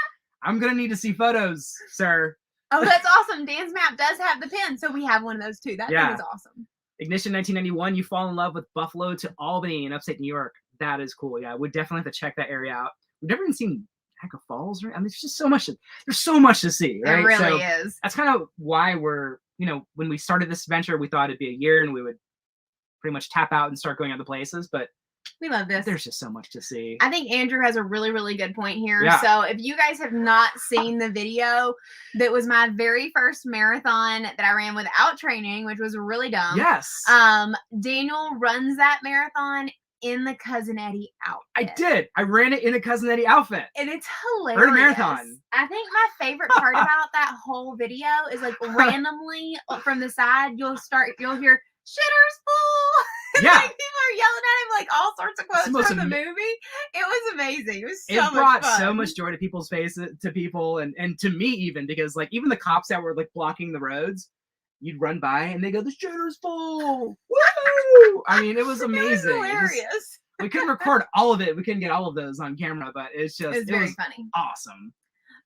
I'm going to need to see photos, sir. Oh, that's awesome. Dan's map does have the pin, so we have one of those too. That thing is awesome. Ignition 1991, you fall in love with Buffalo to Albany in upstate New York. That is cool. Yeah, we'd definitely have to check that area out. We've never even seen Niagara Falls, right? I mean, it's just so much. There's so much to see, right? It really is. That's kind of why we're, when we started this venture, we thought it'd be a year and we would pretty much tap out and start going other places. But we love this. There's just so much to see. I think Andrew has a really, really good point here. Yeah. So if you guys have not seen the video, that was my very first marathon that I ran without training, which was really dumb. Yes. Daniel runs that marathon in the Cousin Eddie outfit. I did. I ran it in a Cousin Eddie outfit. And it's hilarious. For a marathon. I think my favorite part about that whole video is like randomly from the side, you'll hear "shitter's full." Yeah. Like people are yelling at him like all sorts of quotes from the movie. It was amazing. It was so much fun. It brought so much joy to people's faces, to people, and to me even, because like even the cops that were like blocking the roads, you'd run by and they go, the shooter's full. Woo! I mean, it was amazing. It was hilarious. We couldn't record all of it. We couldn't get all of those on camera, but it was very funny. Awesome.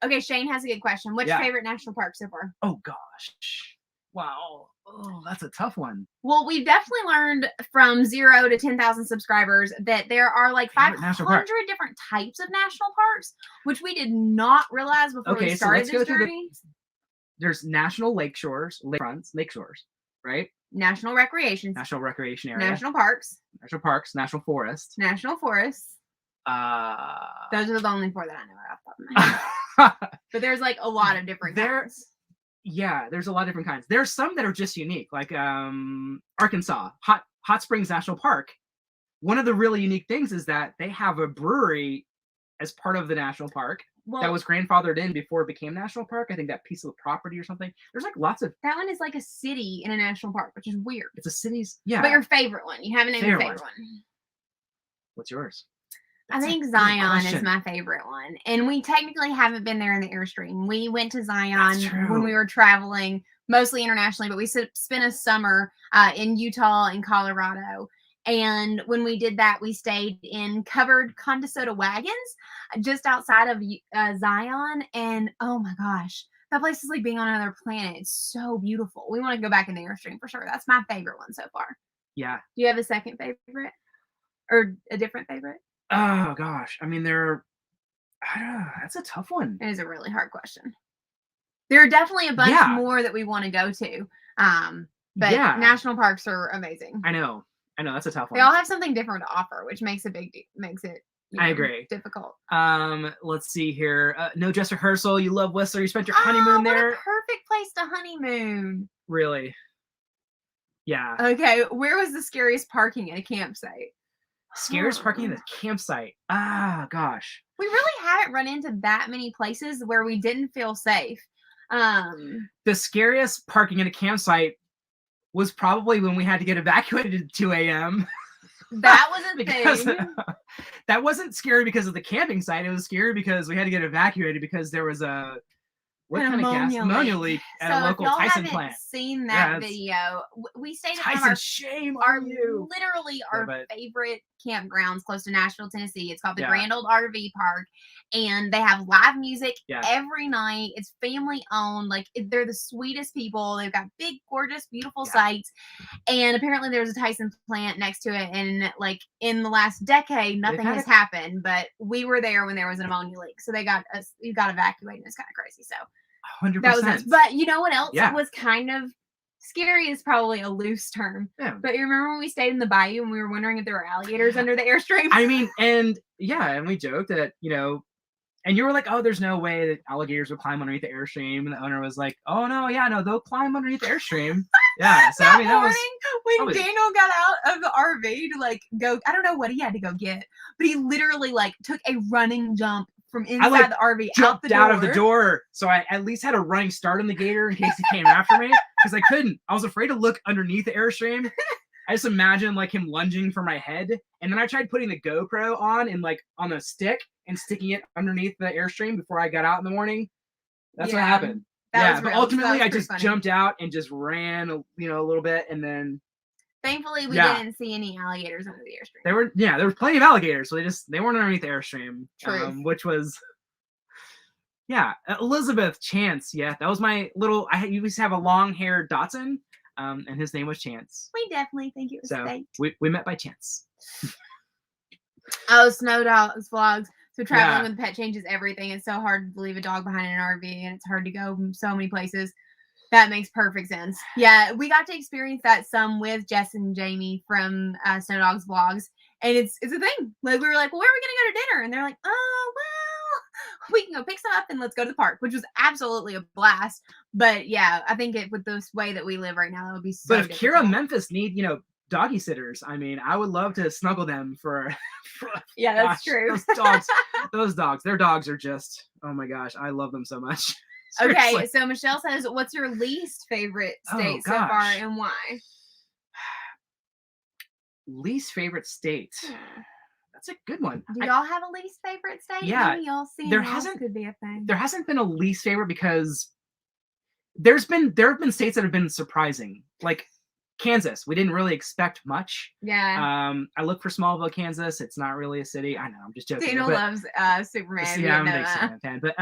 Okay, Shane has a good question. What's your favorite national park so far? Oh gosh. Wow. Oh, that's a tough one. Well, we've definitely learned from 0 to 10,000 subscribers that there are like 500 different types of national parks, which we did not realize before we started this journey. There's national lake shores, right? National recreation area. National parks. National forests. Those are the only 4 that I know off the top of my head. But there's like a lot of different kinds. Yeah, there's a lot of different kinds. There's some that are just unique, like Arkansas, Hot Springs National Park. One of the really unique things is that they have a brewery as part of the national park that was grandfathered in before it became national park. I think that piece of the property or something. There's like lots of... That one is like a city in a national park, which is weird. It's a city's... Yeah. But your favorite one. You haven't named your favorite one. What's yours? I think Zion is my favorite one. And we technically haven't been there in the Airstream. We went to Zion when we were traveling, mostly internationally, but we spent a summer in Utah and Colorado. And when we did that, we stayed in covered Condesota wagons just outside of Zion. And oh my gosh, that place is like being on another planet. It's so beautiful. We want to go back in the Airstream for sure. That's my favorite one so far. Yeah. Do you have a second favorite or a different favorite? Oh gosh, I mean, I don't know. That's a tough one. It is a really hard question. There are definitely a bunch more that we want to go to, but national parks are amazing. I know. That's a tough one. They all have something different to offer, which makes it I agree. Difficult. Let's see here. No dress rehearsal. You love Whistler. You spent your honeymoon there. What a perfect place to honeymoon. Really? Yeah. Okay. Where was the scariest parking at a campsite? Scariest parking at a campsite. Ah, gosh. We really haven't run into that many places where we didn't feel safe. The scariest parking at a campsite was probably when we had to get evacuated at 2 a.m. That was a thing. That wasn't scary because of the camping site. It was scary because we had to get evacuated because there was a ammonia leak at a local Tyson plant. If y'all haven't seen that video, we stayed at one of our favorite campgrounds close to Nashville, Tennessee. It's called the Grand Old RV Park, and they have live music every night. It's family owned. Like, they're the sweetest people. They've got big, gorgeous, beautiful sites, and apparently there's a Tyson plant next to it. And like in the last decade, nothing has happened. But we were there when there was an ammonia leak, so we got evacuated. It's kind of crazy. So 100%. That was us. But you know what else was kind of scary is probably a loose term. Yeah. But you remember when we stayed in the bayou and we were wondering if there were alligators under the Airstream? I mean, and we joked that, and you were like, oh, there's no way that alligators would climb underneath the Airstream. And the owner was like, oh, no, they'll climb underneath the Airstream. Yeah. So, that morning, when Daniel got out of the RV to go, I don't know what he had to go get, but he literally took a running jump from inside the RV jumped out of the door, so I at least had a running start on the gator in case he came after me, because I couldn't. I was afraid to look underneath the Airstream. I just imagined him lunging for my head, and then I tried putting the GoPro on and on a stick and sticking it underneath the Airstream before I got out in the morning. That's what happened. But ultimately I just jumped out and just ran, a little bit, and then. Thankfully, we didn't see any alligators under the Airstream. There were plenty of alligators, so they weren't underneath the Airstream. Which was, Elizabeth Chance. Yeah, that was my little. I used to have a long-haired Dotson, and his name was Chance. We definitely think it was fake. We met by chance. Oh, Snow Dogs vlogs. So traveling with a pet changes everything. It's so hard to leave a dog behind in an RV, and it's hard to go so many places. That makes perfect sense. Yeah, we got to experience that some with Jess and Jamie from Snow Dogs vlogs, and it's a thing. We were like, well, where are we gonna go to dinner? And they're like, oh, well, we can go pick some up and let's go to the park, which was absolutely a blast. But yeah, I think with this way that we live right now, it would be so. But if Kira and Memphis need, doggy sitters, I mean, I would love to snuggle them for that's true. Those dogs, their dogs are just, oh my gosh, I love them so much. Okay, so Michelle says, what's your least favorite state so far and why? Least favorite state? That's a good one. Do y'all have a least favorite state? Yeah. Maybe y'all see could be a thing. There hasn't been a least favorite because there have been states that have been surprising, like Kansas. We didn't really expect much. Yeah. I look for Smallville, Kansas. It's not really a city. I know, I'm just joking. Daniel but, loves Superman. Yeah, I'm a big Superman fan. But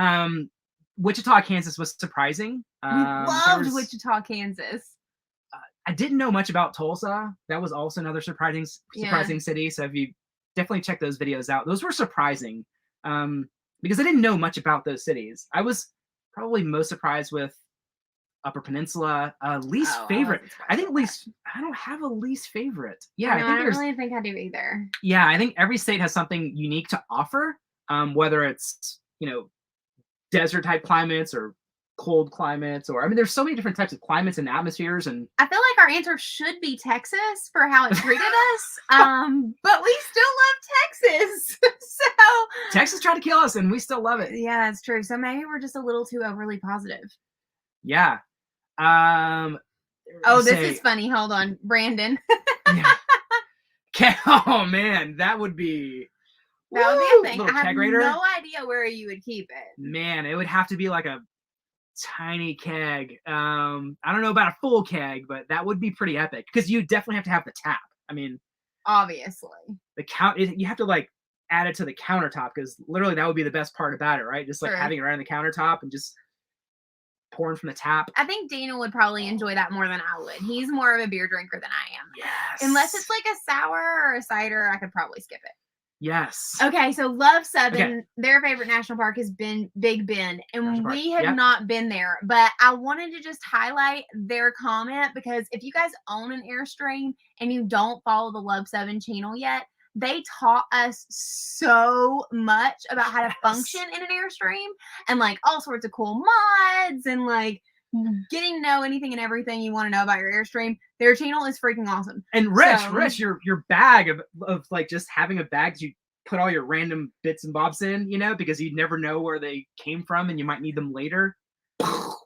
Wichita, Kansas was surprising. We loved Wichita, Kansas. I didn't know much about Tulsa. That was also another surprising city. So if you definitely check those videos out, those were surprising because I didn't know much about those cities. I was probably most surprised with Upper Peninsula. Least favorite. I think I don't have a least favorite. Yeah, I don't really think I do either. Yeah, I think every state has something unique to offer. Whether it's desert type climates or cold climates, or there's so many different types of climates and atmospheres. And I feel like our answer should be Texas for how it treated us. But we still love Texas. So Texas tried to kill us and we still love it. Yeah, that's true. So maybe we're just a little too overly positive. Yeah. This is funny. Hold on, Brandon. Yeah. Okay. Oh man, that would be a thing. I have kegerator. No idea where you would keep it. Man, it would have to be like a tiny keg. I don't know about a full keg, but that would be pretty epic because you definitely have to have the tap. Obviously, you have to like add it to the countertop because literally that would be the best part about it, right? Just like having it right on the countertop and just pouring from the tap. I think Daniel would probably enjoy that more than I would. He's more of a beer drinker than I am. Yes. Unless it's like a sour or a cider, I could probably skip it. Yes. Okay, so Love 7, their favorite national park has been Big Bend, and we have not been there. But I wanted to just highlight their comment because if you guys own an Airstream and you don't follow the Love 7 channel yet, they taught us so much about how to function in an Airstream and like all sorts of cool mods and like getting to know anything and everything you want to know about your Airstream. Their channel is freaking awesome. And Rich, your bag of like just having a bag that you put all your random bits and bobs in, because you never know where they came from and you might need them later.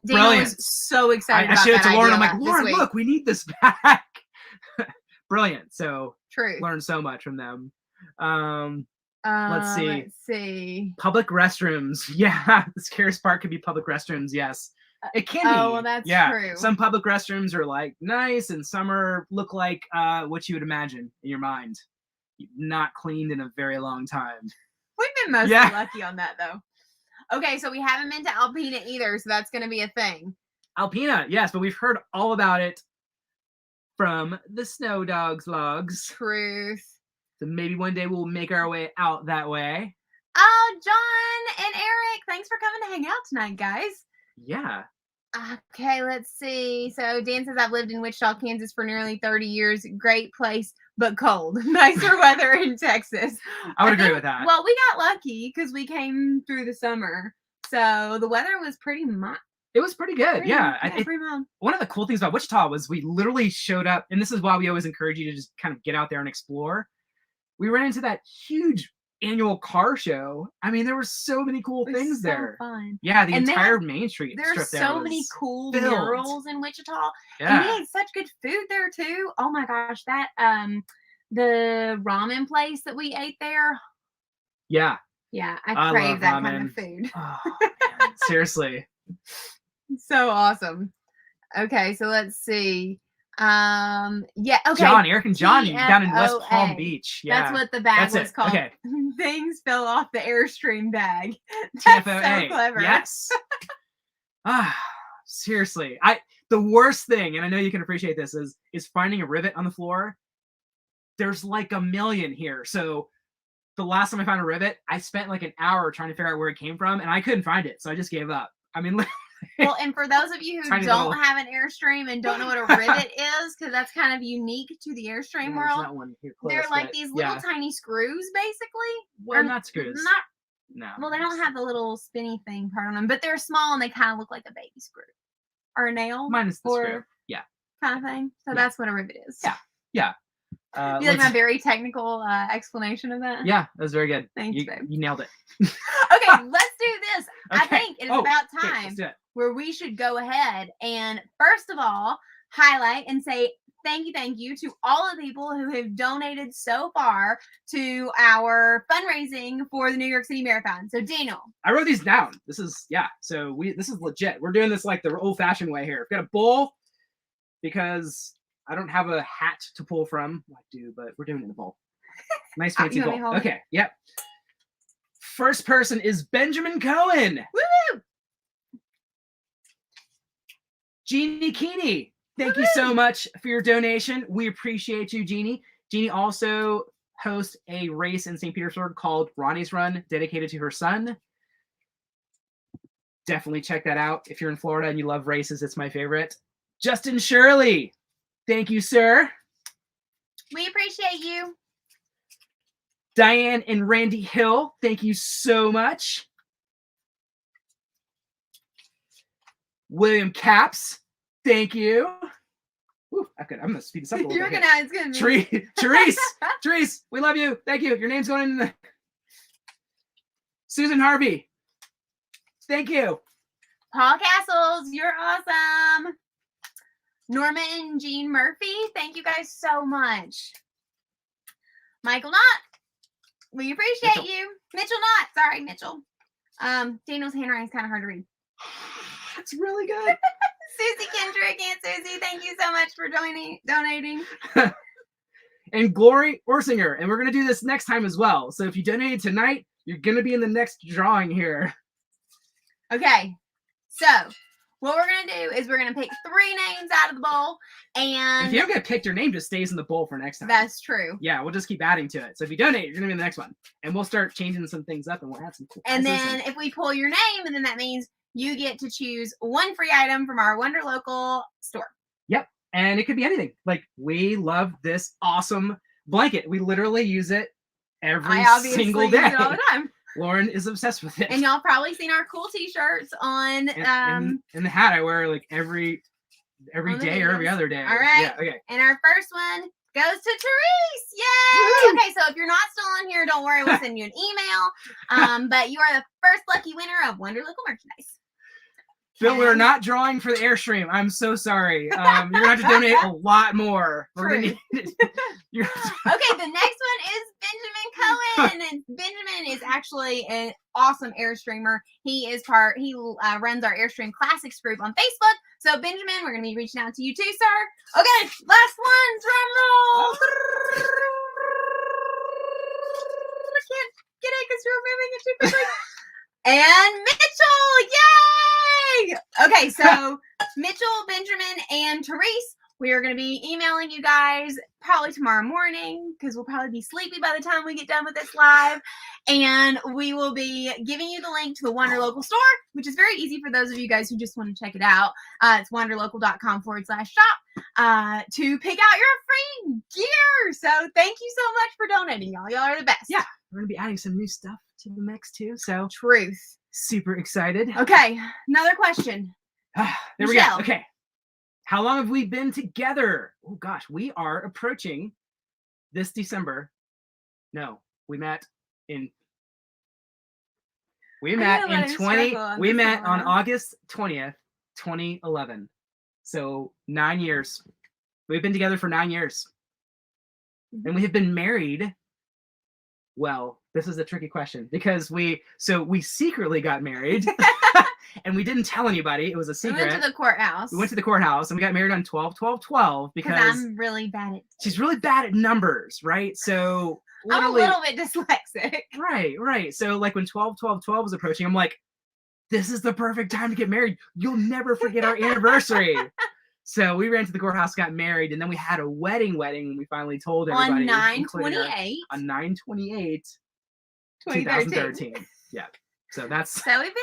Daniel was so excited. I showed it to Lauren. I'm like, Lauren, look, we need this bag. Brilliant. So true. Learned so much from them. Let's see. Public restrooms. Yeah, the scariest part could be public restrooms. Yes. It can be. Oh, well, that's true. Some public restrooms are like nice, and some look like what you would imagine in your mind. Not cleaned in a very long time. We've been mostly lucky on that, though. Okay, so we haven't been to Alpena either, so that's going to be a thing. Alpena, yes, but we've heard all about it from the Snow Dogs vlogs. Truth. So maybe one day we'll make our way out that way. Oh, John and Eric, thanks for coming to hang out tonight, guys. Yeah. Okay, let's see. So Dan says, I've lived in Wichita, Kansas for nearly 30 years. Great place, but cold. Nicer weather in Texas. I would agree with that. Well, we got lucky because we came through the summer. So the weather was pretty mild. It was pretty good. Pretty mild. One of the cool things about Wichita was we literally showed up, and this is why we always encourage you to just kind of get out there and explore. We ran into that huge annual car show. There were so many cool things there. Fun. Yeah, the entire Main Street strip there's so many cool filled. murals in Wichita. Yeah. And we had such good food there too. Oh my gosh, that the ramen place that we ate there. Yeah. Yeah, I crave that kind of food. Oh, man. Seriously. So awesome. Okay, so let's see. Okay. Eric and John down in West Palm Beach. Yeah. That's what the bag was called. Okay. Things fell off the Airstream bag. That's TFOA. so clever. Yes. Seriously. The worst thing, and I know you can appreciate this, is finding a rivet on the floor. There's like a million here. So the last time I found a rivet, I spent like an hour trying to figure out where it came from, and I couldn't find it. So I just gave up. Well, and for those of you who don't have an Airstream and don't know what a rivet is, because that's kind of unique to the Airstream world, they're like these little tiny screws, basically. Well, not screws. No. Well, they don't have the little spinny thing part on them, but they're small and they kind of look like a baby screw or a nail. Minus the screw. Yeah. Kind of thing. So that's what a rivet is. Yeah. You like my very technical explanation of that? Yeah, that was very good. Thanks, babe. You nailed it. Okay, let's do this. Okay. I think it's about time where we should go ahead and, first of all, highlight and say thank you to all of the people who have donated so far to our fundraising for the New York City Marathon. So Daniel, I wrote these down. This is this is legit. We're doing this like the old-fashioned way here. We've got a bowl because I don't have a hat to pull from. I do, but we're doing it in a bowl. Nice fancy bowl. Okay, yep. First person is Benjamin Cohen. Woo! Jeannie Keeney, thank you so much for your donation. We appreciate you, Jeannie. Jeannie also hosts a race in St. Petersburg called Ronnie's Run, dedicated to her son. Definitely check that out. If you're in Florida and you love races, it's my favorite. Justin Shirley, thank you, sir. We appreciate you. Diane and Randy Hill, thank you so much. William Caps, thank you. Ooh, I'm gonna speed this up a little bit. It's gonna be. Therese, we love you. Thank you. Your name's going in the. Susan Harvey, thank you. Paul Castles, you're awesome. Norma and Jean Murphy, thank you guys so much. Michael Knott, we appreciate you. Mitchell Knott, sorry, Mitchell. Daniel's handwriting is kind of hard to read. That's really good. Susie Kendrick, Aunt Susie, thank you so much for donating. And Glory Orsinger, and we're going to do this next time as well. So if you donated tonight, you're going to be in the next drawing here. Okay, so what we're going to do is we're going to pick 3 names out of the bowl. And if you don't get picked, your name just stays in the bowl for next time. That's true. Yeah, we'll just keep adding to it. So if you donate, you're going to be in the next one. And we'll start changing some things up, and we'll add some cool And then if we pull your name, and then that means you get to choose 1 free item from our Wonder Local store. Yep. And it could be anything. Like, we love this awesome blanket. We literally use it every single day. Use it all the time. Lauren is obsessed with it. And y'all probably seen our cool t-shirts on and the hat I wear like every day or every other day. All right. Yeah, okay. And our first one goes to Therese. Yay! Okay, so if you're not still on here, don't worry, we'll send you an email. But you are the first lucky winner of Wonder Local merchandise. Phil, we're not drawing for the Airstream. I'm so sorry. You're going to have to donate a lot more. Okay, the next one is Benjamin Cohen. And Benjamin is actually an awesome Airstreamer. He runs our Airstream Classics group on Facebook. So Benjamin, we're going to be reaching out to you too, sir. Okay, last one, drum roll. I can't get it because you're moving it too quickly. And Mitchell, yay! Okay, so Mitchell, Benjamin, and Therese, we are going to be emailing you guys probably tomorrow morning because we'll probably be sleepy by the time we get done with this live. And we will be giving you the link to the Wonder Local store, which is very easy for those of you guys who just want to check it out. It's wonderlocal.com/shop to pick out your free gear. So thank you so much for donating, y'all. Y'all are the best. Yeah, we're going to be adding some new stuff to the mix too. So truth. Super excited. Okay, another question. There Michelle. we go. Okay. How long have we been together? Oh gosh, we are approaching this December. No, we met on August 20th, 2011. So 9 years. We've been together for 9 years. And we have been married. Well, this is a tricky question because we secretly got married and we didn't tell anybody. It was a secret. We went to the courthouse. We went to the courthouse and we got married on 12/12/12 because I'm really bad at. She's really bad at numbers, right? So I'm a little bit dyslexic. Right. So like when 12/12/12 was approaching, I'm like, this is the perfect time to get married. You'll never forget our anniversary. So we ran to the courthouse, got married, and then we had a wedding when we finally told everybody. On 9/28. On 9/28/2013. Yeah. So we've been together a while.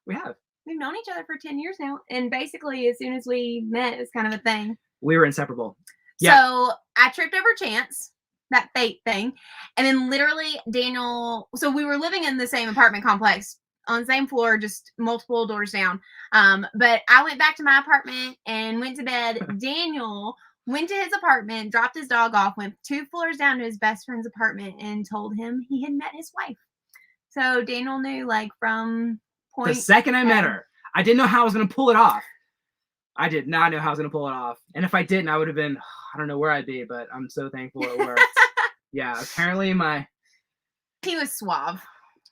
We have. We've known each other for 10 years now. And basically, as soon as we met, it's kind of a thing. We were inseparable. Yeah. So I tripped over Chance, that fate thing. And then literally Daniel, so we were living in the same apartment complex on the same floor, just multiple doors down. But I went back to my apartment and went to bed. Daniel went to his apartment, dropped his dog off, went 2 floors down to his best friend's apartment and told him he had met his wife. So Daniel knew, like, from the second I met her. I didn't know how I was going to pull it off. I did not know how I was going to pull it off. And if I didn't, I would have been, I don't know where I'd be, but I'm so thankful it worked. Yeah, apparently He was suave.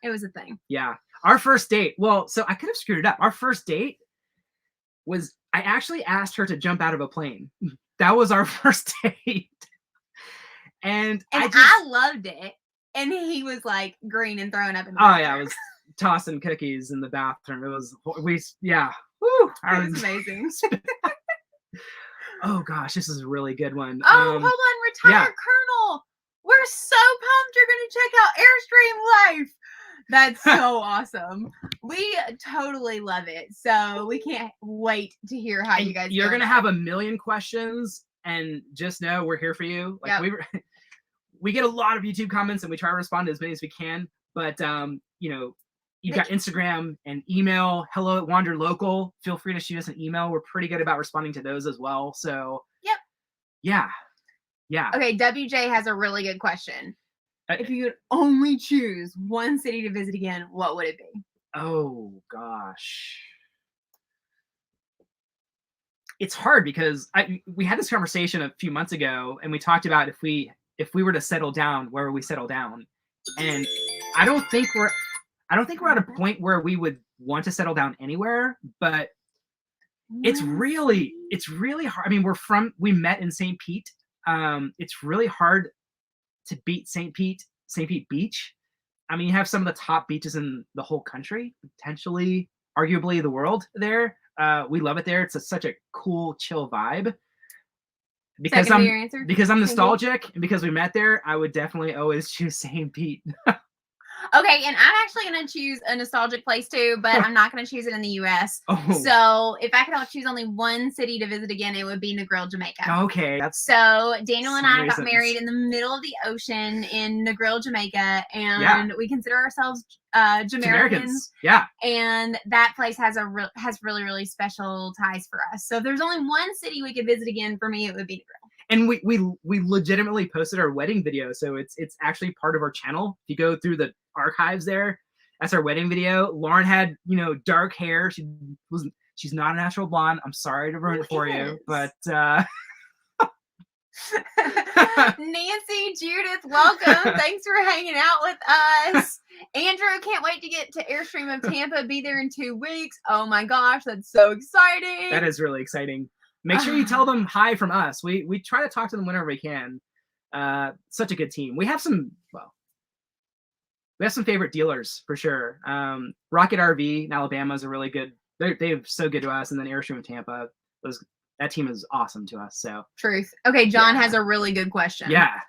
It was a thing. Yeah. Our first date. Well, so I could have screwed it up. Our first date was, I actually asked her to jump out of a plane. That was our first date. And I loved it. And he was like green and throwing up in the bathroom. Yeah, I was tossing cookies in the bathroom. It was, yeah. Woo, it was amazing. Oh gosh, this is a really good one. Oh, hold on, Retired Colonel. We're so pumped you're going to check out Airstream Life. That's so awesome. We totally love it. So we can't wait to hear how you guys. You're going to have a million questions, and just know we're here for you. Like we get a lot of YouTube comments, and we try to respond to as many as we can. But you know, you've got Instagram and email. hello@wanderlocal. Feel free to shoot us an email. We're pretty good about responding to those as well. So yeah. Okay, WJ has a really good question. If you could only choose one city to visit again, what would it be? Oh gosh, it's hard because we had this conversation a few months ago, and we talked about if we were to settle down, where would we settle down? And I don't think we're at a point where we would want to settle down anywhere, but it's really hard. I mean, we met in St. Pete. It's really hard to beat St. Pete Beach. I mean, you have some of the top beaches in the whole country, potentially, arguably the world there. We love it there. It's such a cool, chill vibe. Because I'm nostalgic and because we met there, I would definitely always choose St. Pete. Okay, and I'm actually going to choose a nostalgic place too, but I'm not going to choose it in the U.S. So if I could choose only one city to visit again, it would be Negril, Jamaica. Okay. So Daniel and I got married in the middle of the ocean in Negril, Jamaica, and we consider ourselves Jamaicans. Yeah. And that place has really, really special ties for us. So if there's only one city we could visit again, for me, it would be Negril. And we legitimately posted our wedding video, so it's actually part of our channel. If you go through the archives there, that's our wedding video. Lauren had dark hair. She's not a natural blonde. I'm sorry to ruin it for you, but Nancy, Judith, welcome. Thanks for hanging out with us. Andrew, can't wait to get to Airstream of Tampa. Be there in 2 weeks. Oh my gosh, that's so exciting. That is really exciting. Make sure you tell them hi from us. We try to talk to them whenever we can. Such a good team. We have some favorite dealers for sure. Rocket RV in Alabama is a really good. They're so good to us, and then Airstream of Tampa. That team is awesome to us. So truth. Okay, John has a really good question. Yeah.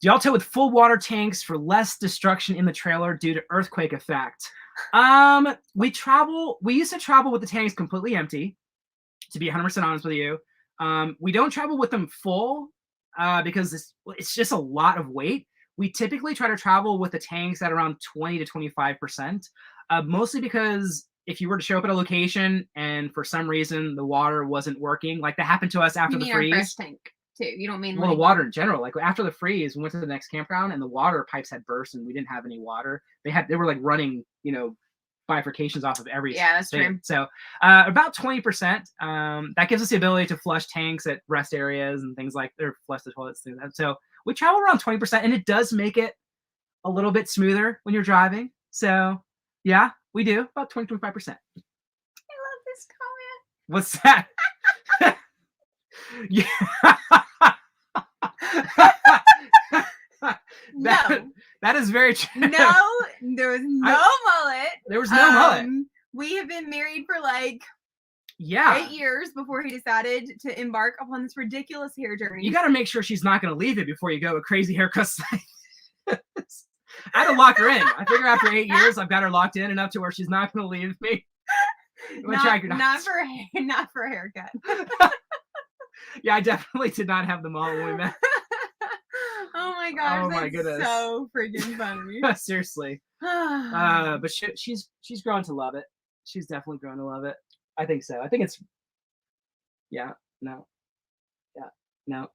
Do y'all tow with full water tanks for less destruction in the trailer due to earthquake effect? We used to travel with the tanks completely empty. To be 100% honest with you, we don't travel with them full because it's just a lot of weight. We typically try to travel with the tanks at around 20 to 25%, mostly because if you were to show up at a location and for some reason the water wasn't working, like that happened to us after the freeze. Our fresh tank too. You don't mean the water in general. Like after the freeze, we went to the next campground and the water pipes had burst and we didn't have any water. They were like running, bifurcations off of every that's thing. true. So about 20%. That gives us the ability to flush tanks at rest areas and things like or flush the toilets through that. So we travel around 20%, and it does make it a little bit smoother when you're driving. So yeah, we do about 20-25%. I love this comment. What's that? Yeah. That is very true. No, there was no mullet. There was no mullet. We have been married for 8 Yeah. years before he decided to embark upon this ridiculous hair journey. You got to make sure she's not going to leave it before you go with crazy haircuts like this. I had to lock her in. I figure after 8 years, I've got her locked in enough to where she's not going to leave me. Not for a haircut. Yeah, I definitely did not have them all when we met. Oh my gosh! Oh my goodness! So freaking funny. Seriously. But she's grown to love it. She's definitely grown to love it. I think so. I think it's. Yeah. No. Yeah. No.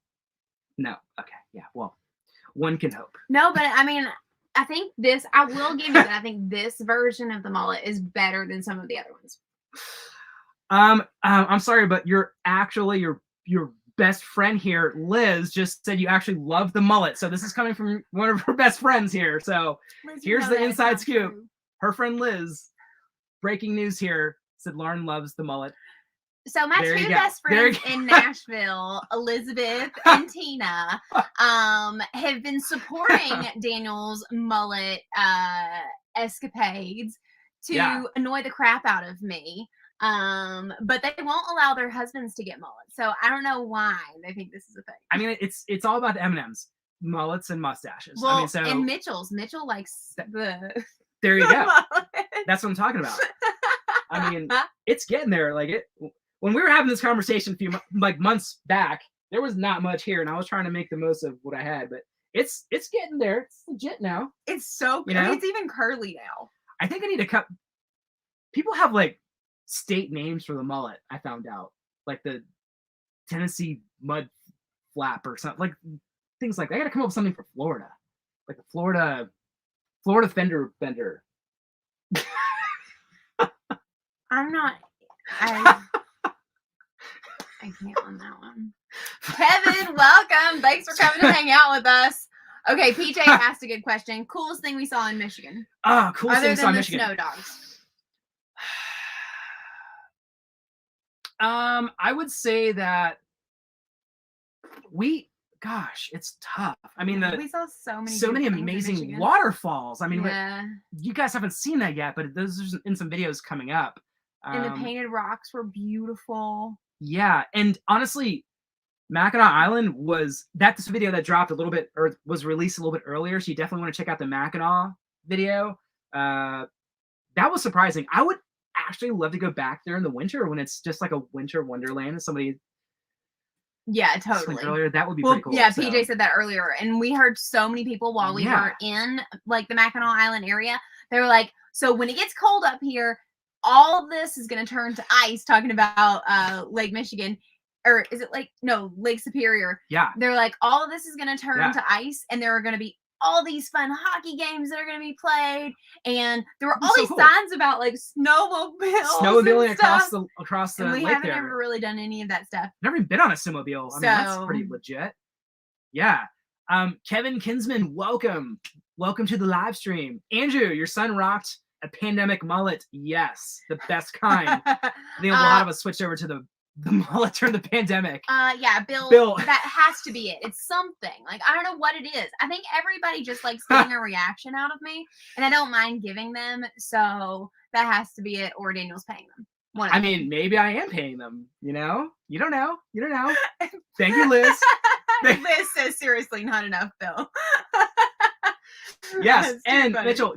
No. Okay. Yeah. Well, one can hope. No, but I mean, I think this. I will give you that. I think this version of the mullet is better than some of the other ones. I'm sorry, but you're actually your best friend here, Liz, just said you actually love the mullet. So this is coming from one of her best friends here. So Liz, here's know the that is inside not scoop. true. Her friend Liz, breaking news here, said Lauren loves the mullet. So my There you two go. best There you friends in Nashville, Elizabeth and Tina, have been supporting Daniel's mullet escapades to Yeah. annoy the crap out of me. But they won't allow their husbands to get mullets. So I don't know why they think this is a thing. I mean, it's all about the M&Ms, mullets and mustaches. Well, I mean, so and Mitchell likes the there you go. mullet. That's what I'm talking about. I mean, it's getting there. Like when we were having this conversation a few months back, there was not much here, and I was trying to make the most of what I had. But it's getting there. It's legit now. It's so good. You know? It's even curly now. I think I need to cut. People have like state names for the mullet. I found out, like the Tennessee mud flap or something, like things like that. I got to come up with something for Florida, like the Florida fender bender. I'm not. I can't on that one. Kevin, welcome. Thanks for coming to hang out with us. Okay, PJ asked a good question. Coolest thing we saw in Michigan? Coolest thing we saw in Michigan. Snow dogs. I would say that it's tough. I mean, we saw so many amazing waterfalls. I mean, you guys haven't seen that yet, but those are in some videos coming up. And the painted rocks were beautiful. Yeah, and honestly, Mackinac Island that's a video that dropped a little bit, or was released a little bit earlier. So you definitely want to check out the Mackinac video. That was surprising. I would actually love to go back there in the winter when it's just like a winter wonderland. And somebody, yeah, totally. Earlier, that would be pretty cool. Yeah, PJ said that earlier, and we heard so many people while we were in like the Mackinac Island area. They were like, "So when it gets cold up here, all of this is going to turn to ice," talking about Lake Michigan, or is it Lake Superior? Yeah. They're like, all of this is going to turn to ice, and there are going to be all these fun hockey games that are going to be played, and there were all these signs about like snowmobiling across the and we lake haven't there. ever really done any of that stuff. Never even been on a snowmobile. I mean, that's pretty legit. Yeah. Kevin Kinsman, welcome to the live stream. Andrew, your son rocked a pandemic mullet. Yes, the best kind. I think a lot of us switched over to the mullet during the pandemic. Yeah, Bill, that has to be it. It's something. Like, I don't know what it is. I think everybody just likes getting a reaction out of me, and I don't mind giving them. So that has to be it, or Daniel's paying them. I mean, maybe I am paying them, you know? You don't know. Thank you, Liz. Liz says, seriously, not enough, Bill. Yes, and funny. Mitchell,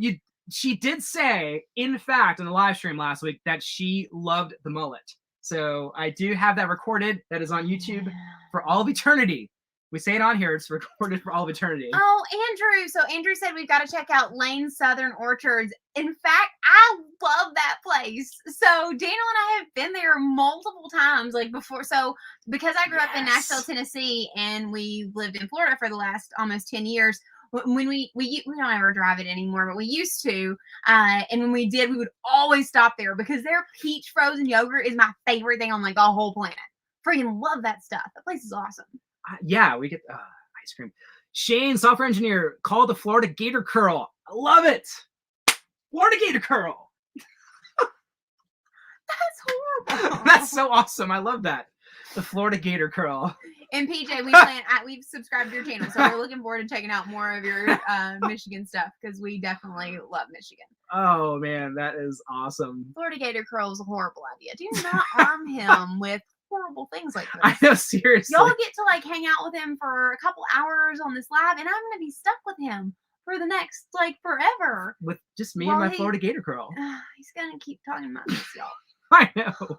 she did say, in fact, in the live stream last week, that she loved the mullet. So I do have that recorded. That is on YouTube for all of eternity. We say it on here. It's recorded for all of eternity. Oh, Andrew. So Andrew said we've got to check out Lane Southern Orchards. In fact, I love that place. So Daniel and I have been there multiple times, like before. So because I grew up in Nashville, Tennessee, and we lived in Florida for the last almost 10 years, when we don't ever drive it anymore, but we used to. And when we did, we would always stop there because their peach frozen yogurt is my favorite thing on like the whole planet. Freaking love that stuff. That place is awesome. Yeah, we get ice cream. Shane, software engineer, called the Florida Gator Curl. I love it. Florida Gator Curl. That's horrible. That's so awesome. I love that. The Florida Gator Curl. And PJ, we've subscribed to your channel, so we're looking forward to checking out more of your Michigan stuff because we definitely love Michigan. Oh man, that is awesome. Florida Gator Curl is a horrible idea. Do not arm him with horrible things like this. I know, seriously. Y'all get to like hang out with him for a couple hours on this live, and I'm gonna be stuck with him for the next like forever. With just me and my Florida Gator Curl. He's gonna keep talking about this, y'all. I know.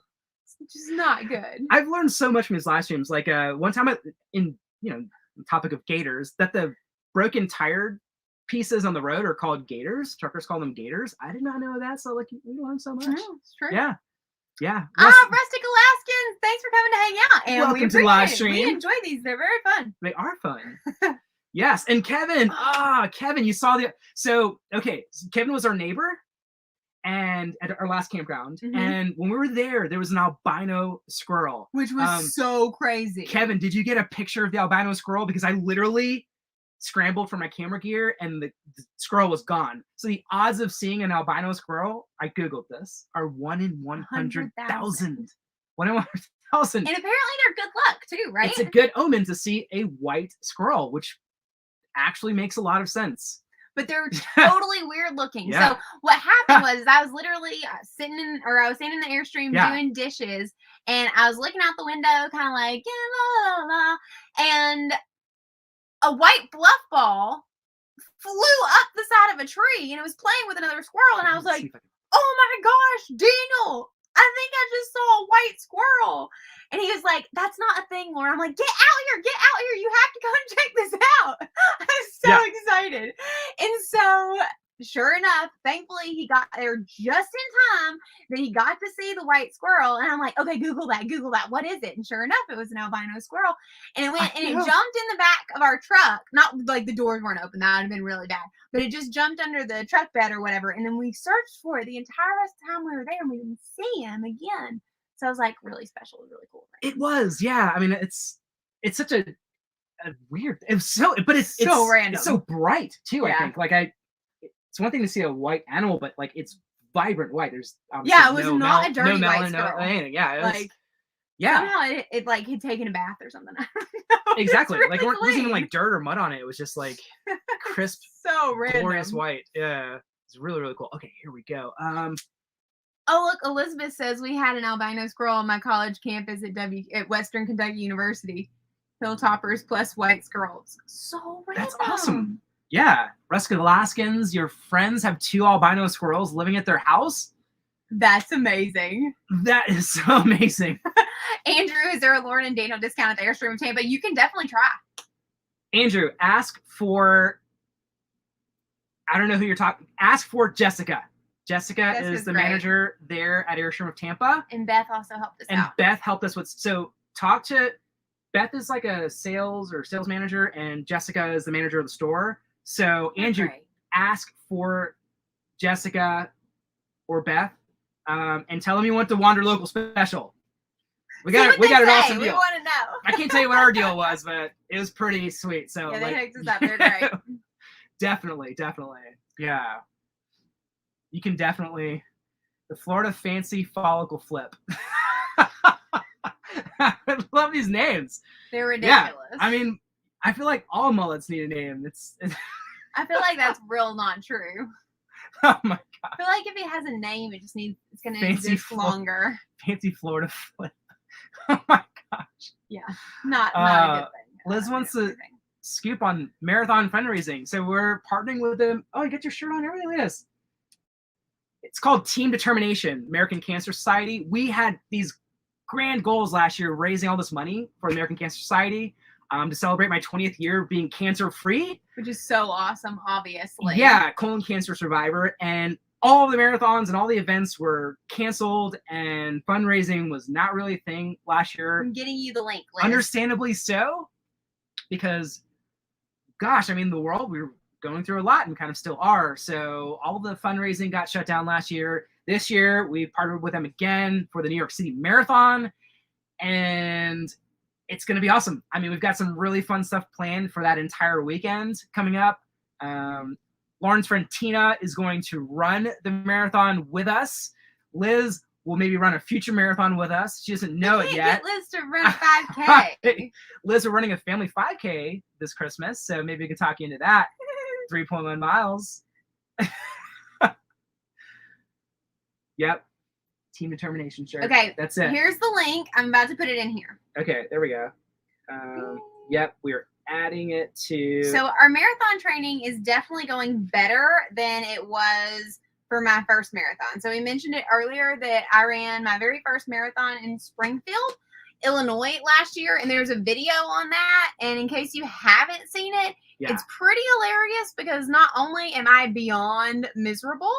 It's just not good. I've learned so much from his live streams. Like one time in the topic of gators, that the broken tire pieces on the road are called gators. Truckers call them gators. I did not know that. So like we learned so much. It's true. Yeah. Yeah. Rustic Alaskans, thanks for coming to hang out. And welcome to the live stream. We enjoy these. They're very fun. They are fun. Yes. And Kevin, Kevin, you saw so Kevin was our neighbor. and at our last campground. Mhm. And when we were there was an albino squirrel. Which was so crazy. Kevin, did you get a picture of the albino squirrel? Because I literally scrambled for my camera gear and the squirrel was gone. So the odds of seeing an albino squirrel, I Googled this, are 1 in 100,000. 1 in 100,000. And apparently they're good luck too, right? It's a good omen to see a white squirrel, which actually makes a lot of sense. But they're totally weird looking. Yeah. So what happened was I was literally standing in the Airstream doing dishes, and I was looking out the window, kind of like, la, la, la, and a white bluff ball flew up the side of a tree, and it was playing with another squirrel, and I was like, oh my gosh, Daniel, I think I just saw a white squirrel. And he was like, that's not a thing, Lauren. I'm like, get out here. You have to go and check this out. I was so excited. And so, sure enough, thankfully, he got there just in time that he got to see the white squirrel. And I'm like, okay, Google that. What is it? And sure enough, it was an albino squirrel. And it went and it jumped in the back of our truck. Not like the doors weren't open. That would have been really bad. But it just jumped under the truck bed or whatever. And then we searched for it the entire rest of the time we were there, and we didn't see him again. So I was like, really special, really cool. It was, yeah. I mean, it's such a weird. It's so random. It's so bright too. I think it's one thing to see a white animal, but like it's vibrant white. There's it was not a dirty white melon, squirrel. No anything. Yeah, it was, like somehow it like he'd taken a bath or something. I don't know. Exactly. Really like there wasn't even like dirt or mud on it. It was just like crisp, so random, glorious white. Yeah, it's really, really cool. Okay, here we go. Oh, look, Elizabeth says we had an albino squirrel on my college campus at Western Kentucky University. Hilltoppers plus white squirrels. So random. That's awesome. Yeah. Ruskin Alaskans, your friends have 2 albino squirrels living at their house? That's amazing. That is so amazing. Andrew, is there a Lauren and Daniel discount at the Airstream of Tampa? You can definitely try. Andrew, ask for, I don't know who you're talking, ask for Jessica. Jessica is the manager there at Airstream of Tampa. And Beth also helped us out. And Beth helped us with, so talk to, Beth is like a sales manager, and Jessica is the manager of the store. So Andrew, ask for Jessica or Beth, and tell them you want the Wander Local special. We got an awesome deal. We want to know. I can't tell you what our deal was, but it was pretty sweet. So yeah, they hooked us up. They're great. Definitely. Yeah. You can definitely, the Florida Fancy Follicle Flip. I love these names. They're ridiculous. Yeah, I mean, I feel like all mullets need a name. It's I feel like that's real not true. Oh my god. I feel like if it has a name, it's going to exist longer. Fancy Florida Flip. Oh my gosh. Yeah, not a good thing. Liz wants to scoop on marathon fundraising. So we're partnering with them. Oh, you got your shirt on, everything. Look at this. It's called Team Determination, American Cancer Society. We had these grand goals last year, raising all this money for the American Cancer Society to celebrate my 20th year being cancer-free. Which is so awesome, obviously. Yeah, colon cancer survivor. And all of the marathons and all the events were canceled, and fundraising was not really a thing last year. I'm getting you the link, Liz. Understandably so, because, gosh, I mean, the world, we were going through a lot and kind of still are. So all the fundraising got shut down last year. This year, we partnered with them again for the New York City Marathon, and it's going to be awesome. I mean, we've got some really fun stuff planned for that entire weekend coming up. Lauren's friend Tina is going to run the marathon with us. Liz will maybe run a future marathon with us. She doesn't know it yet. Get Liz to run a 5K. Liz, we're running a family 5K this Christmas, so maybe we could talk you into that. 3.1 miles. Yep. Team Determination shirt. Okay. That's it. Here's the link. I'm about to put it in here. Okay. There we go. Yep. We're adding it to. So our marathon training is definitely going better than it was for my first marathon. So we mentioned it earlier that I ran my very first marathon in Springfield, Illinois last year, and there's a video on that. And in case you haven't seen it, it's pretty hilarious because not only am I beyond miserable,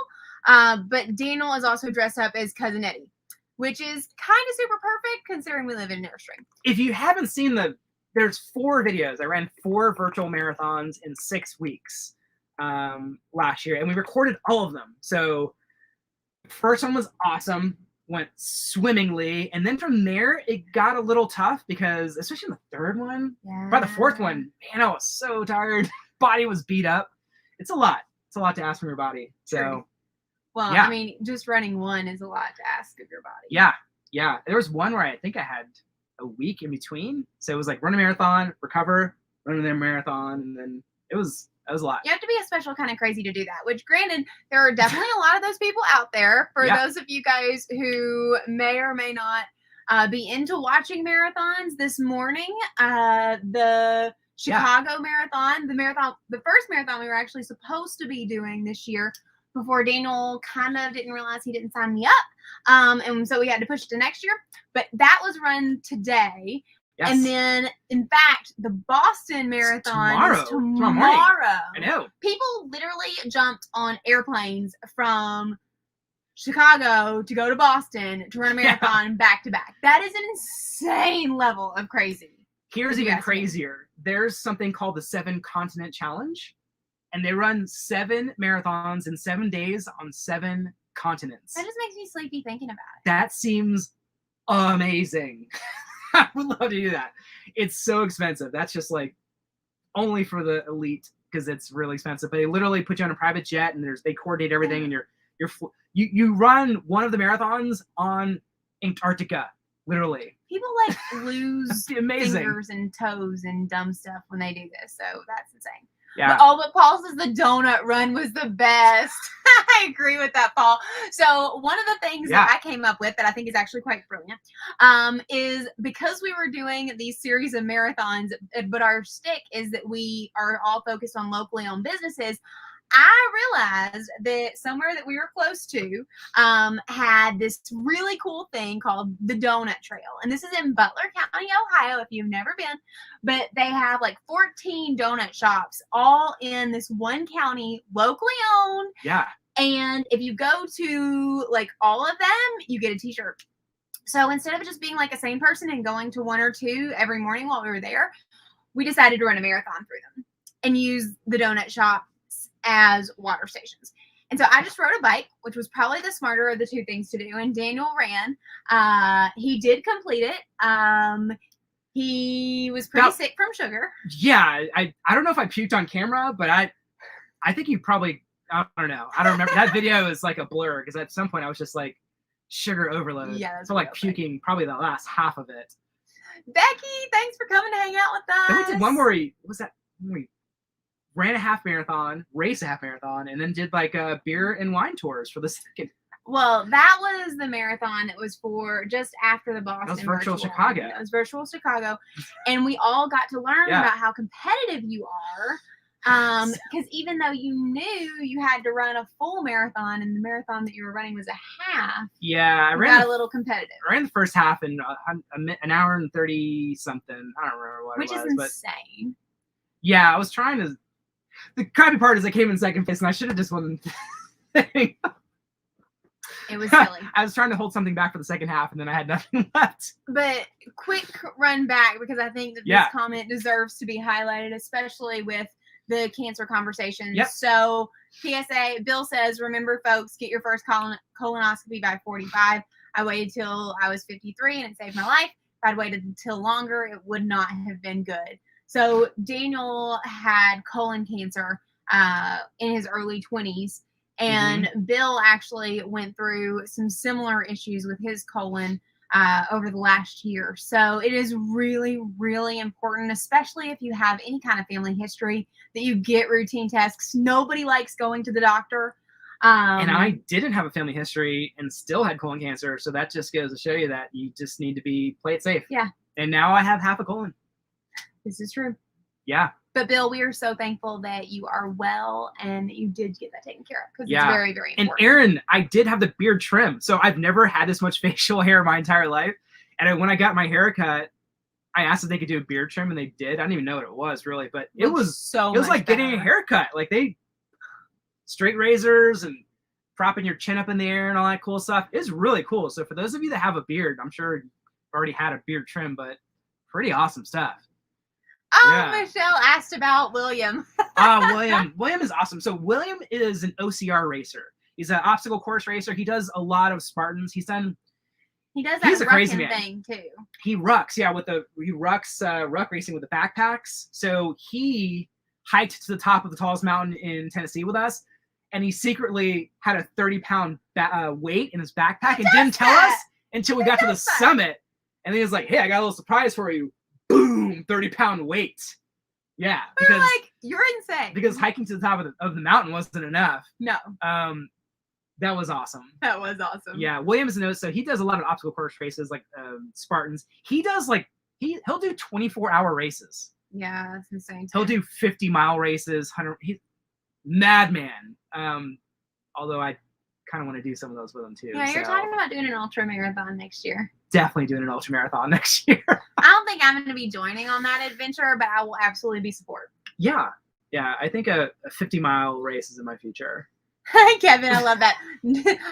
but Daniel is also dressed up as Cousin Eddie, which is kind of super perfect considering we live in an Airstream. If you haven't seen there's 4 videos. I ran 4 virtual marathons in 6 weeks last year, and we recorded all of them. So First one was awesome, went swimmingly, and then from there it got a little tough because, especially in the third one, by the fourth one, man, I was so tired. Body was beat up. It's a lot. It's a lot to ask from your body. So, True. Well, yeah. I mean, just running one is a lot to ask of your body. Yeah. There was one where I think I had a week in between. So it was like run a marathon, recover, run a marathon, and then it was a lot. You have to be a special kind of crazy to do that, which granted, there are definitely a lot of those people out there. For those of you guys who may or may not be into watching marathons, this morning, the Chicago marathon, the first marathon we were actually supposed to be doing this year, before Daniel kind of didn't realize he didn't sign me up. And so we had to push it to next year. But that was run today. Yes. And then, in fact, the Boston Marathon is tomorrow. I know. People literally jumped on airplanes from Chicago to go to Boston to run a marathon back to back. That is an insane level of crazy. Here's even crazier. There's something called the 7-Continent Challenge, and they run 7 marathons in 7 days on 7 continents. That just makes me sleepy thinking about it. That seems amazing. I would love to do that. It's so expensive. That's just like only for the elite because it's really expensive. But they literally put you on a private jet and they coordinate everything, and you run one of the marathons on Antarctica, literally. People like lose fingers and toes and dumb stuff when they do this, so that's insane. Yeah. But Paul says the donut run was the best. I agree with that, Paul. So one of the things that I came up with that I think is actually quite brilliant is because we were doing these series of marathons, but our stick is that we are all focused on locally owned businesses. I realized that somewhere that we were close to had this really cool thing called the Donut Trail. And this is in Butler County, Ohio, if you've never been. But they have like 14 donut shops all in this one county, locally owned. Yeah. And if you go to like all of them, you get a t-shirt. So instead of just being like a same person and going to 1 or 2 every morning while we were there, we decided to run a marathon through them and use the donut shop as water stations. And so I just rode a bike, which was probably the smarter of the 2 things to do. And Daniel ran. He did complete it. He was pretty sick from sugar. Yeah, I don't know if I puked on camera, but I think you probably, I don't know. I don't remember. That video is like a blur because at some point I was just like sugar overload. Yeah, that's so like puking probably the last half of it. Becky, thanks for coming to hang out with us. Then we did one where we ran a half marathon, raced a half marathon, and then did like beer and wine tours for the second. Well, that was the marathon that was for just after the Boston. That was virtual Chicago. That was virtual Chicago. And we all got to learn about how competitive you are. Because even though you knew you had to run a full marathon and the marathon that you were running was a half. Yeah, I got a little competitive. I ran the first half in an hour and 30 something. I don't remember what it was. Which is insane. Yeah, I was trying to. The crappy part is I came in second place and I should have just won the thing. It was silly. I was trying to hold something back for the second half and then I had nothing left. But quick run back because I think that this comment deserves to be highlighted, especially with the cancer conversation. Yep. So PSA, Bill says, remember folks, get your first colonoscopy by 45. I waited till I was 53 and it saved my life. If I'd waited until longer, it would not have been good. So Daniel had colon cancer in his early 20s. And Bill actually went through some similar issues with his colon over the last year. So it is really, really important, especially if you have any kind of family history, that you get routine tests. Nobody likes going to the doctor. And I didn't have a family history and still had colon cancer. So that just goes to show you that you just need to play it safe. Yeah. And now I have half a colon. This is true. Yeah. But Bill, we are so thankful that you are well and that you did get that taken care of because it's very, very important. And Aaron, I did have the beard trim. So I've never had this much facial hair my entire life. And when I got my haircut, I asked if they could do a beard trim and they did. I don't even know what it was really, but it was like getting a haircut. Like straight razors and propping your chin up in the air and all that cool stuff. It's really cool. So for those of you that have a beard, I'm sure you've already had a beard trim, but pretty awesome stuff. Oh, yeah. Michelle asked about William. William is awesome. So William is an OCR racer. He's an obstacle course racer. He does a lot of Spartans. He does that he's a crazy rucking man. thing too. He rucks, ruck racing with the backpacks. So he hiked to the top of the tallest mountain in Tennessee with us, and he secretly had a 30-pound weight in his backpack and didn't tell us until we got to the summit. And he was like, "Hey, I got a little surprise for you." Boom, 30-pound weight. Yeah, We're like, you're insane. Because hiking to the top of the mountain wasn't enough. No. That was awesome. That was awesome. Yeah, Williams knows. So he does a lot of obstacle course races, like Spartans. He does he'll do 24-hour races. Yeah, that's insane. He'll do 50-mile races. He's madman. Although I kind of want to do some of those with him too. Yeah, you're talking about doing an ultra marathon next year. Definitely doing an ultra marathon next year. I don't think I'm going to be joining on that adventure, but I will absolutely be support. Yeah. I think a 50-mile race is in my future. Kevin, I love that.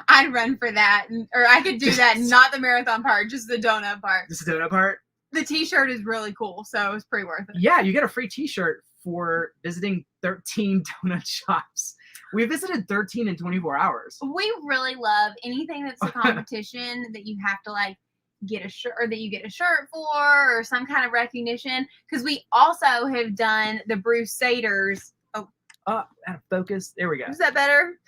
I'd run for that, or I could do that. Not the marathon part, just the donut part. Just the donut part. The T-shirt is really cool, so it's pretty worth it. Yeah, you get a free T-shirt for visiting 13 donut shops. We visited 13 in 24 hours. We really love anything that's a competition that you have to get a shirt, or that you get a shirt for, or some kind of recognition. Because we also have done the Brusaders. Oh, out of focus. There we go. Is that better?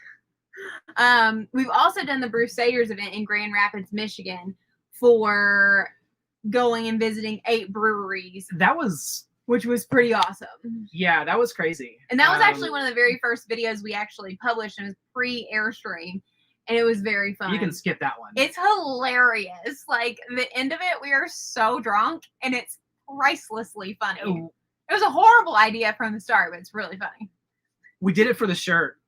We've also done the Brusaders event in Grand Rapids, Michigan, for going and visiting 8 breweries. Which was pretty awesome. Yeah, that was crazy. And that was actually one of the very first videos we actually published, and it was pre-Airstream, and it was very fun. You can skip that one. It's hilarious. The end of it, we are so drunk, and it's pricelessly funny. Oh. It was a horrible idea from the start, but it's really funny. We did it for the shirt.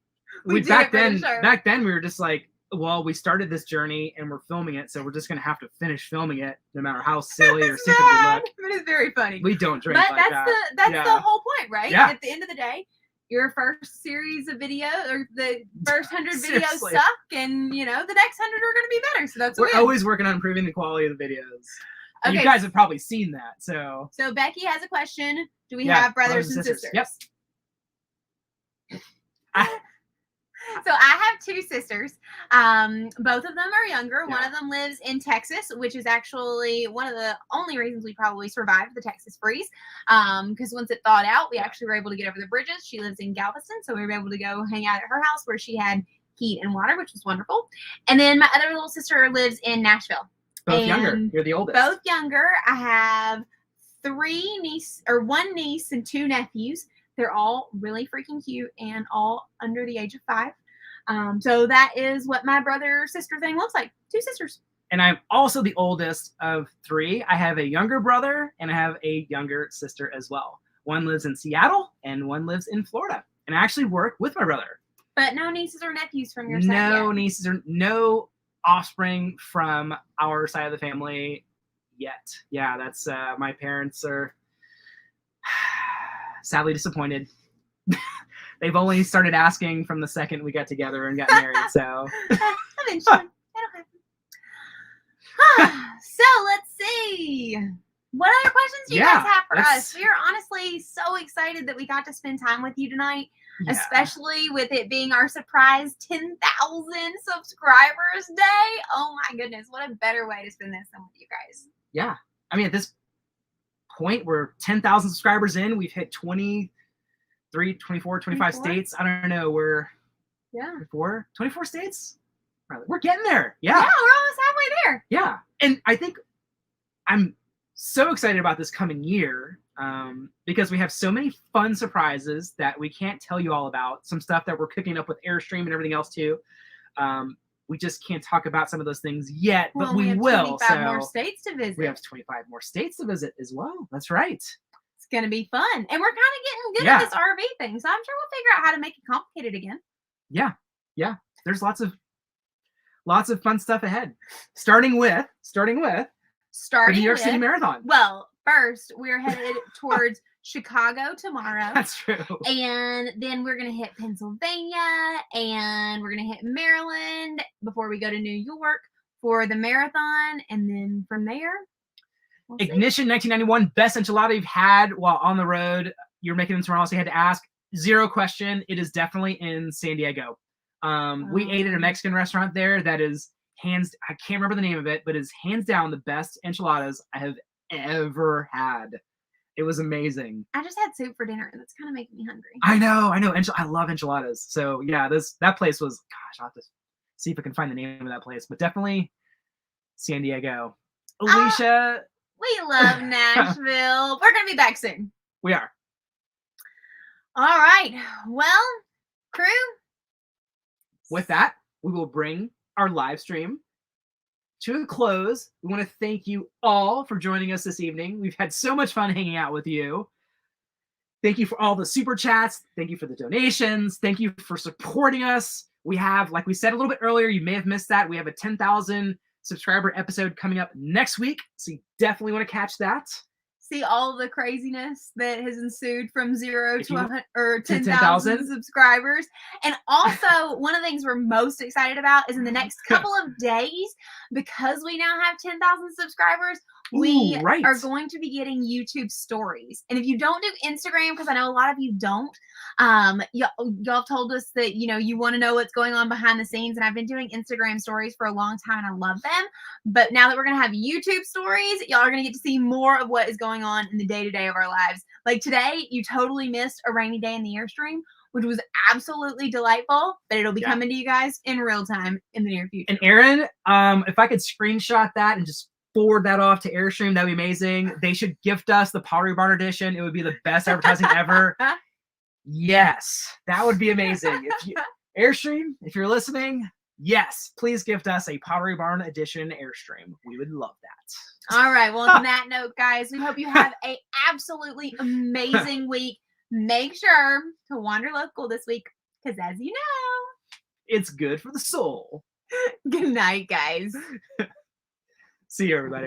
Back then we were just like, well, we started this journey and we're filming it, so we're just gonna have to finish filming it, no matter how silly or stupid we look. But it's very funny. We don't drink but like that's the whole point, right? Yeah. At the end of the day, your first series of videos, or the first 100 videos Seriously. suck, and the next 100 are going to be better. So that's we're always working on improving the quality of the videos. And you guys have probably seen that. So Becky has a question. Do we have brothers and sisters? Yep. So I have 2 sisters. Both of them are younger. Yeah. One of them lives in Texas, which is actually one of the only reasons we probably survived the Texas freeze. Because once it thawed out, we actually were able to get over the bridges. She lives in Galveston, so we were able to go hang out at her house where she had heat and water, which was wonderful. And then my other little sister lives in Nashville. Both younger. You're the oldest. Both younger. I have 1 niece and 2 nephews. They're all really freaking cute and all under the age of 5. So that is what my brother-sister thing looks like. 2 sisters. And I'm also the oldest of 3. I have a younger brother and I have a younger sister as well. One lives in Seattle and one lives in Florida. And I actually work with my brother. But no nieces or nephews from your side No yet. nieces or no offspring from our side of the family yet. Yeah, that's my parents are sadly disappointed. They've only started asking from the second we got together and got married, so. Eventually. It'll happen. So let's see. What other questions do you guys have for us? We are honestly so excited that we got to spend time with you tonight, especially with it being our surprise 10,000 subscribers day. Oh my goodness, what a better way to spend this than with you guys. Yeah. I mean, at this point, we're 10,000 subscribers in. We've hit 23, 24, 25 states. I don't know. We're 24 states? We're getting there. Yeah. Yeah, we're almost halfway there. Yeah. And I think I'm so excited about this coming year because we have so many fun surprises that we can't tell you all about. Some stuff that we're cooking up with Airstream and everything else too. We just can't talk about some of those things yet, but we will. 25 more states to visit. We have 25 more states to visit as well. That's right. It's going to be fun. And we're kind of getting good at this RV thing, so I'm sure we'll figure out how to make it complicated again. Yeah. Yeah. There's lots of fun stuff ahead. Starting with the New York City Marathon. Well, first we're headed towards Chicago tomorrow. That's true. And then we're going to hit Pennsylvania and we're going to hit Maryland before we go to New York for the marathon. And then from there, Ignition 1991, best enchilada you've had while on the road. You're making them tomorrow, so you had to ask. Zero question. It is definitely in San Diego. We ate at a Mexican restaurant there that is I can't remember the name of it, but is hands down the best enchiladas I have ever had. It was amazing. I just had soup for dinner, and that's kind of making me hungry. I know. I love enchiladas. So yeah, that place was, gosh, I'll have to see if I can find the name of that place, but definitely San Diego. Alicia. We love Nashville. We're going to be back soon. We are. All right. Well, crew. With that, we will bring our live stream to a close. We want to thank you all for joining us this evening. We've had so much fun hanging out with you. Thank you for all the super chats. Thank you for the donations. Thank you for supporting us. We have, like we said a little bit earlier, you may have missed that. We have a 10,000 subscriber episode coming up next week. So you definitely want to catch that. See all the craziness that has ensued from 0 to 10,000 10,000 subscribers. And also, one of the things we're most excited about is in the next couple of days, because we now have 10,000 subscribers, we are going to be getting YouTube stories. And if you don't do Instagram, because I know a lot of you don't, y'all told us that, you want to know what's going on behind the scenes. And I've been doing Instagram stories for a long time and I love them. But now that we're going to have YouTube stories, y'all are going to get to see more of what is going on in the day-to-day of our lives. Like today, you totally missed a rainy day in the Airstream, which was absolutely delightful, but it'll be coming to you guys in real time in the near future. And Aaron, if I could screenshot that and just forward that off to Airstream, that'd be amazing. They should gift us the Pottery Barn edition. It would be the best advertising ever. Yes, that would be amazing. Airstream, if you're listening, yes, please gift us a Pottery Barn edition Airstream. We would love that. All right. Well, on that note, guys, we hope you have a absolutely amazing week. Make sure to wander local this week, because as you know, it's good for the soul. Good night, guys. See you, everybody.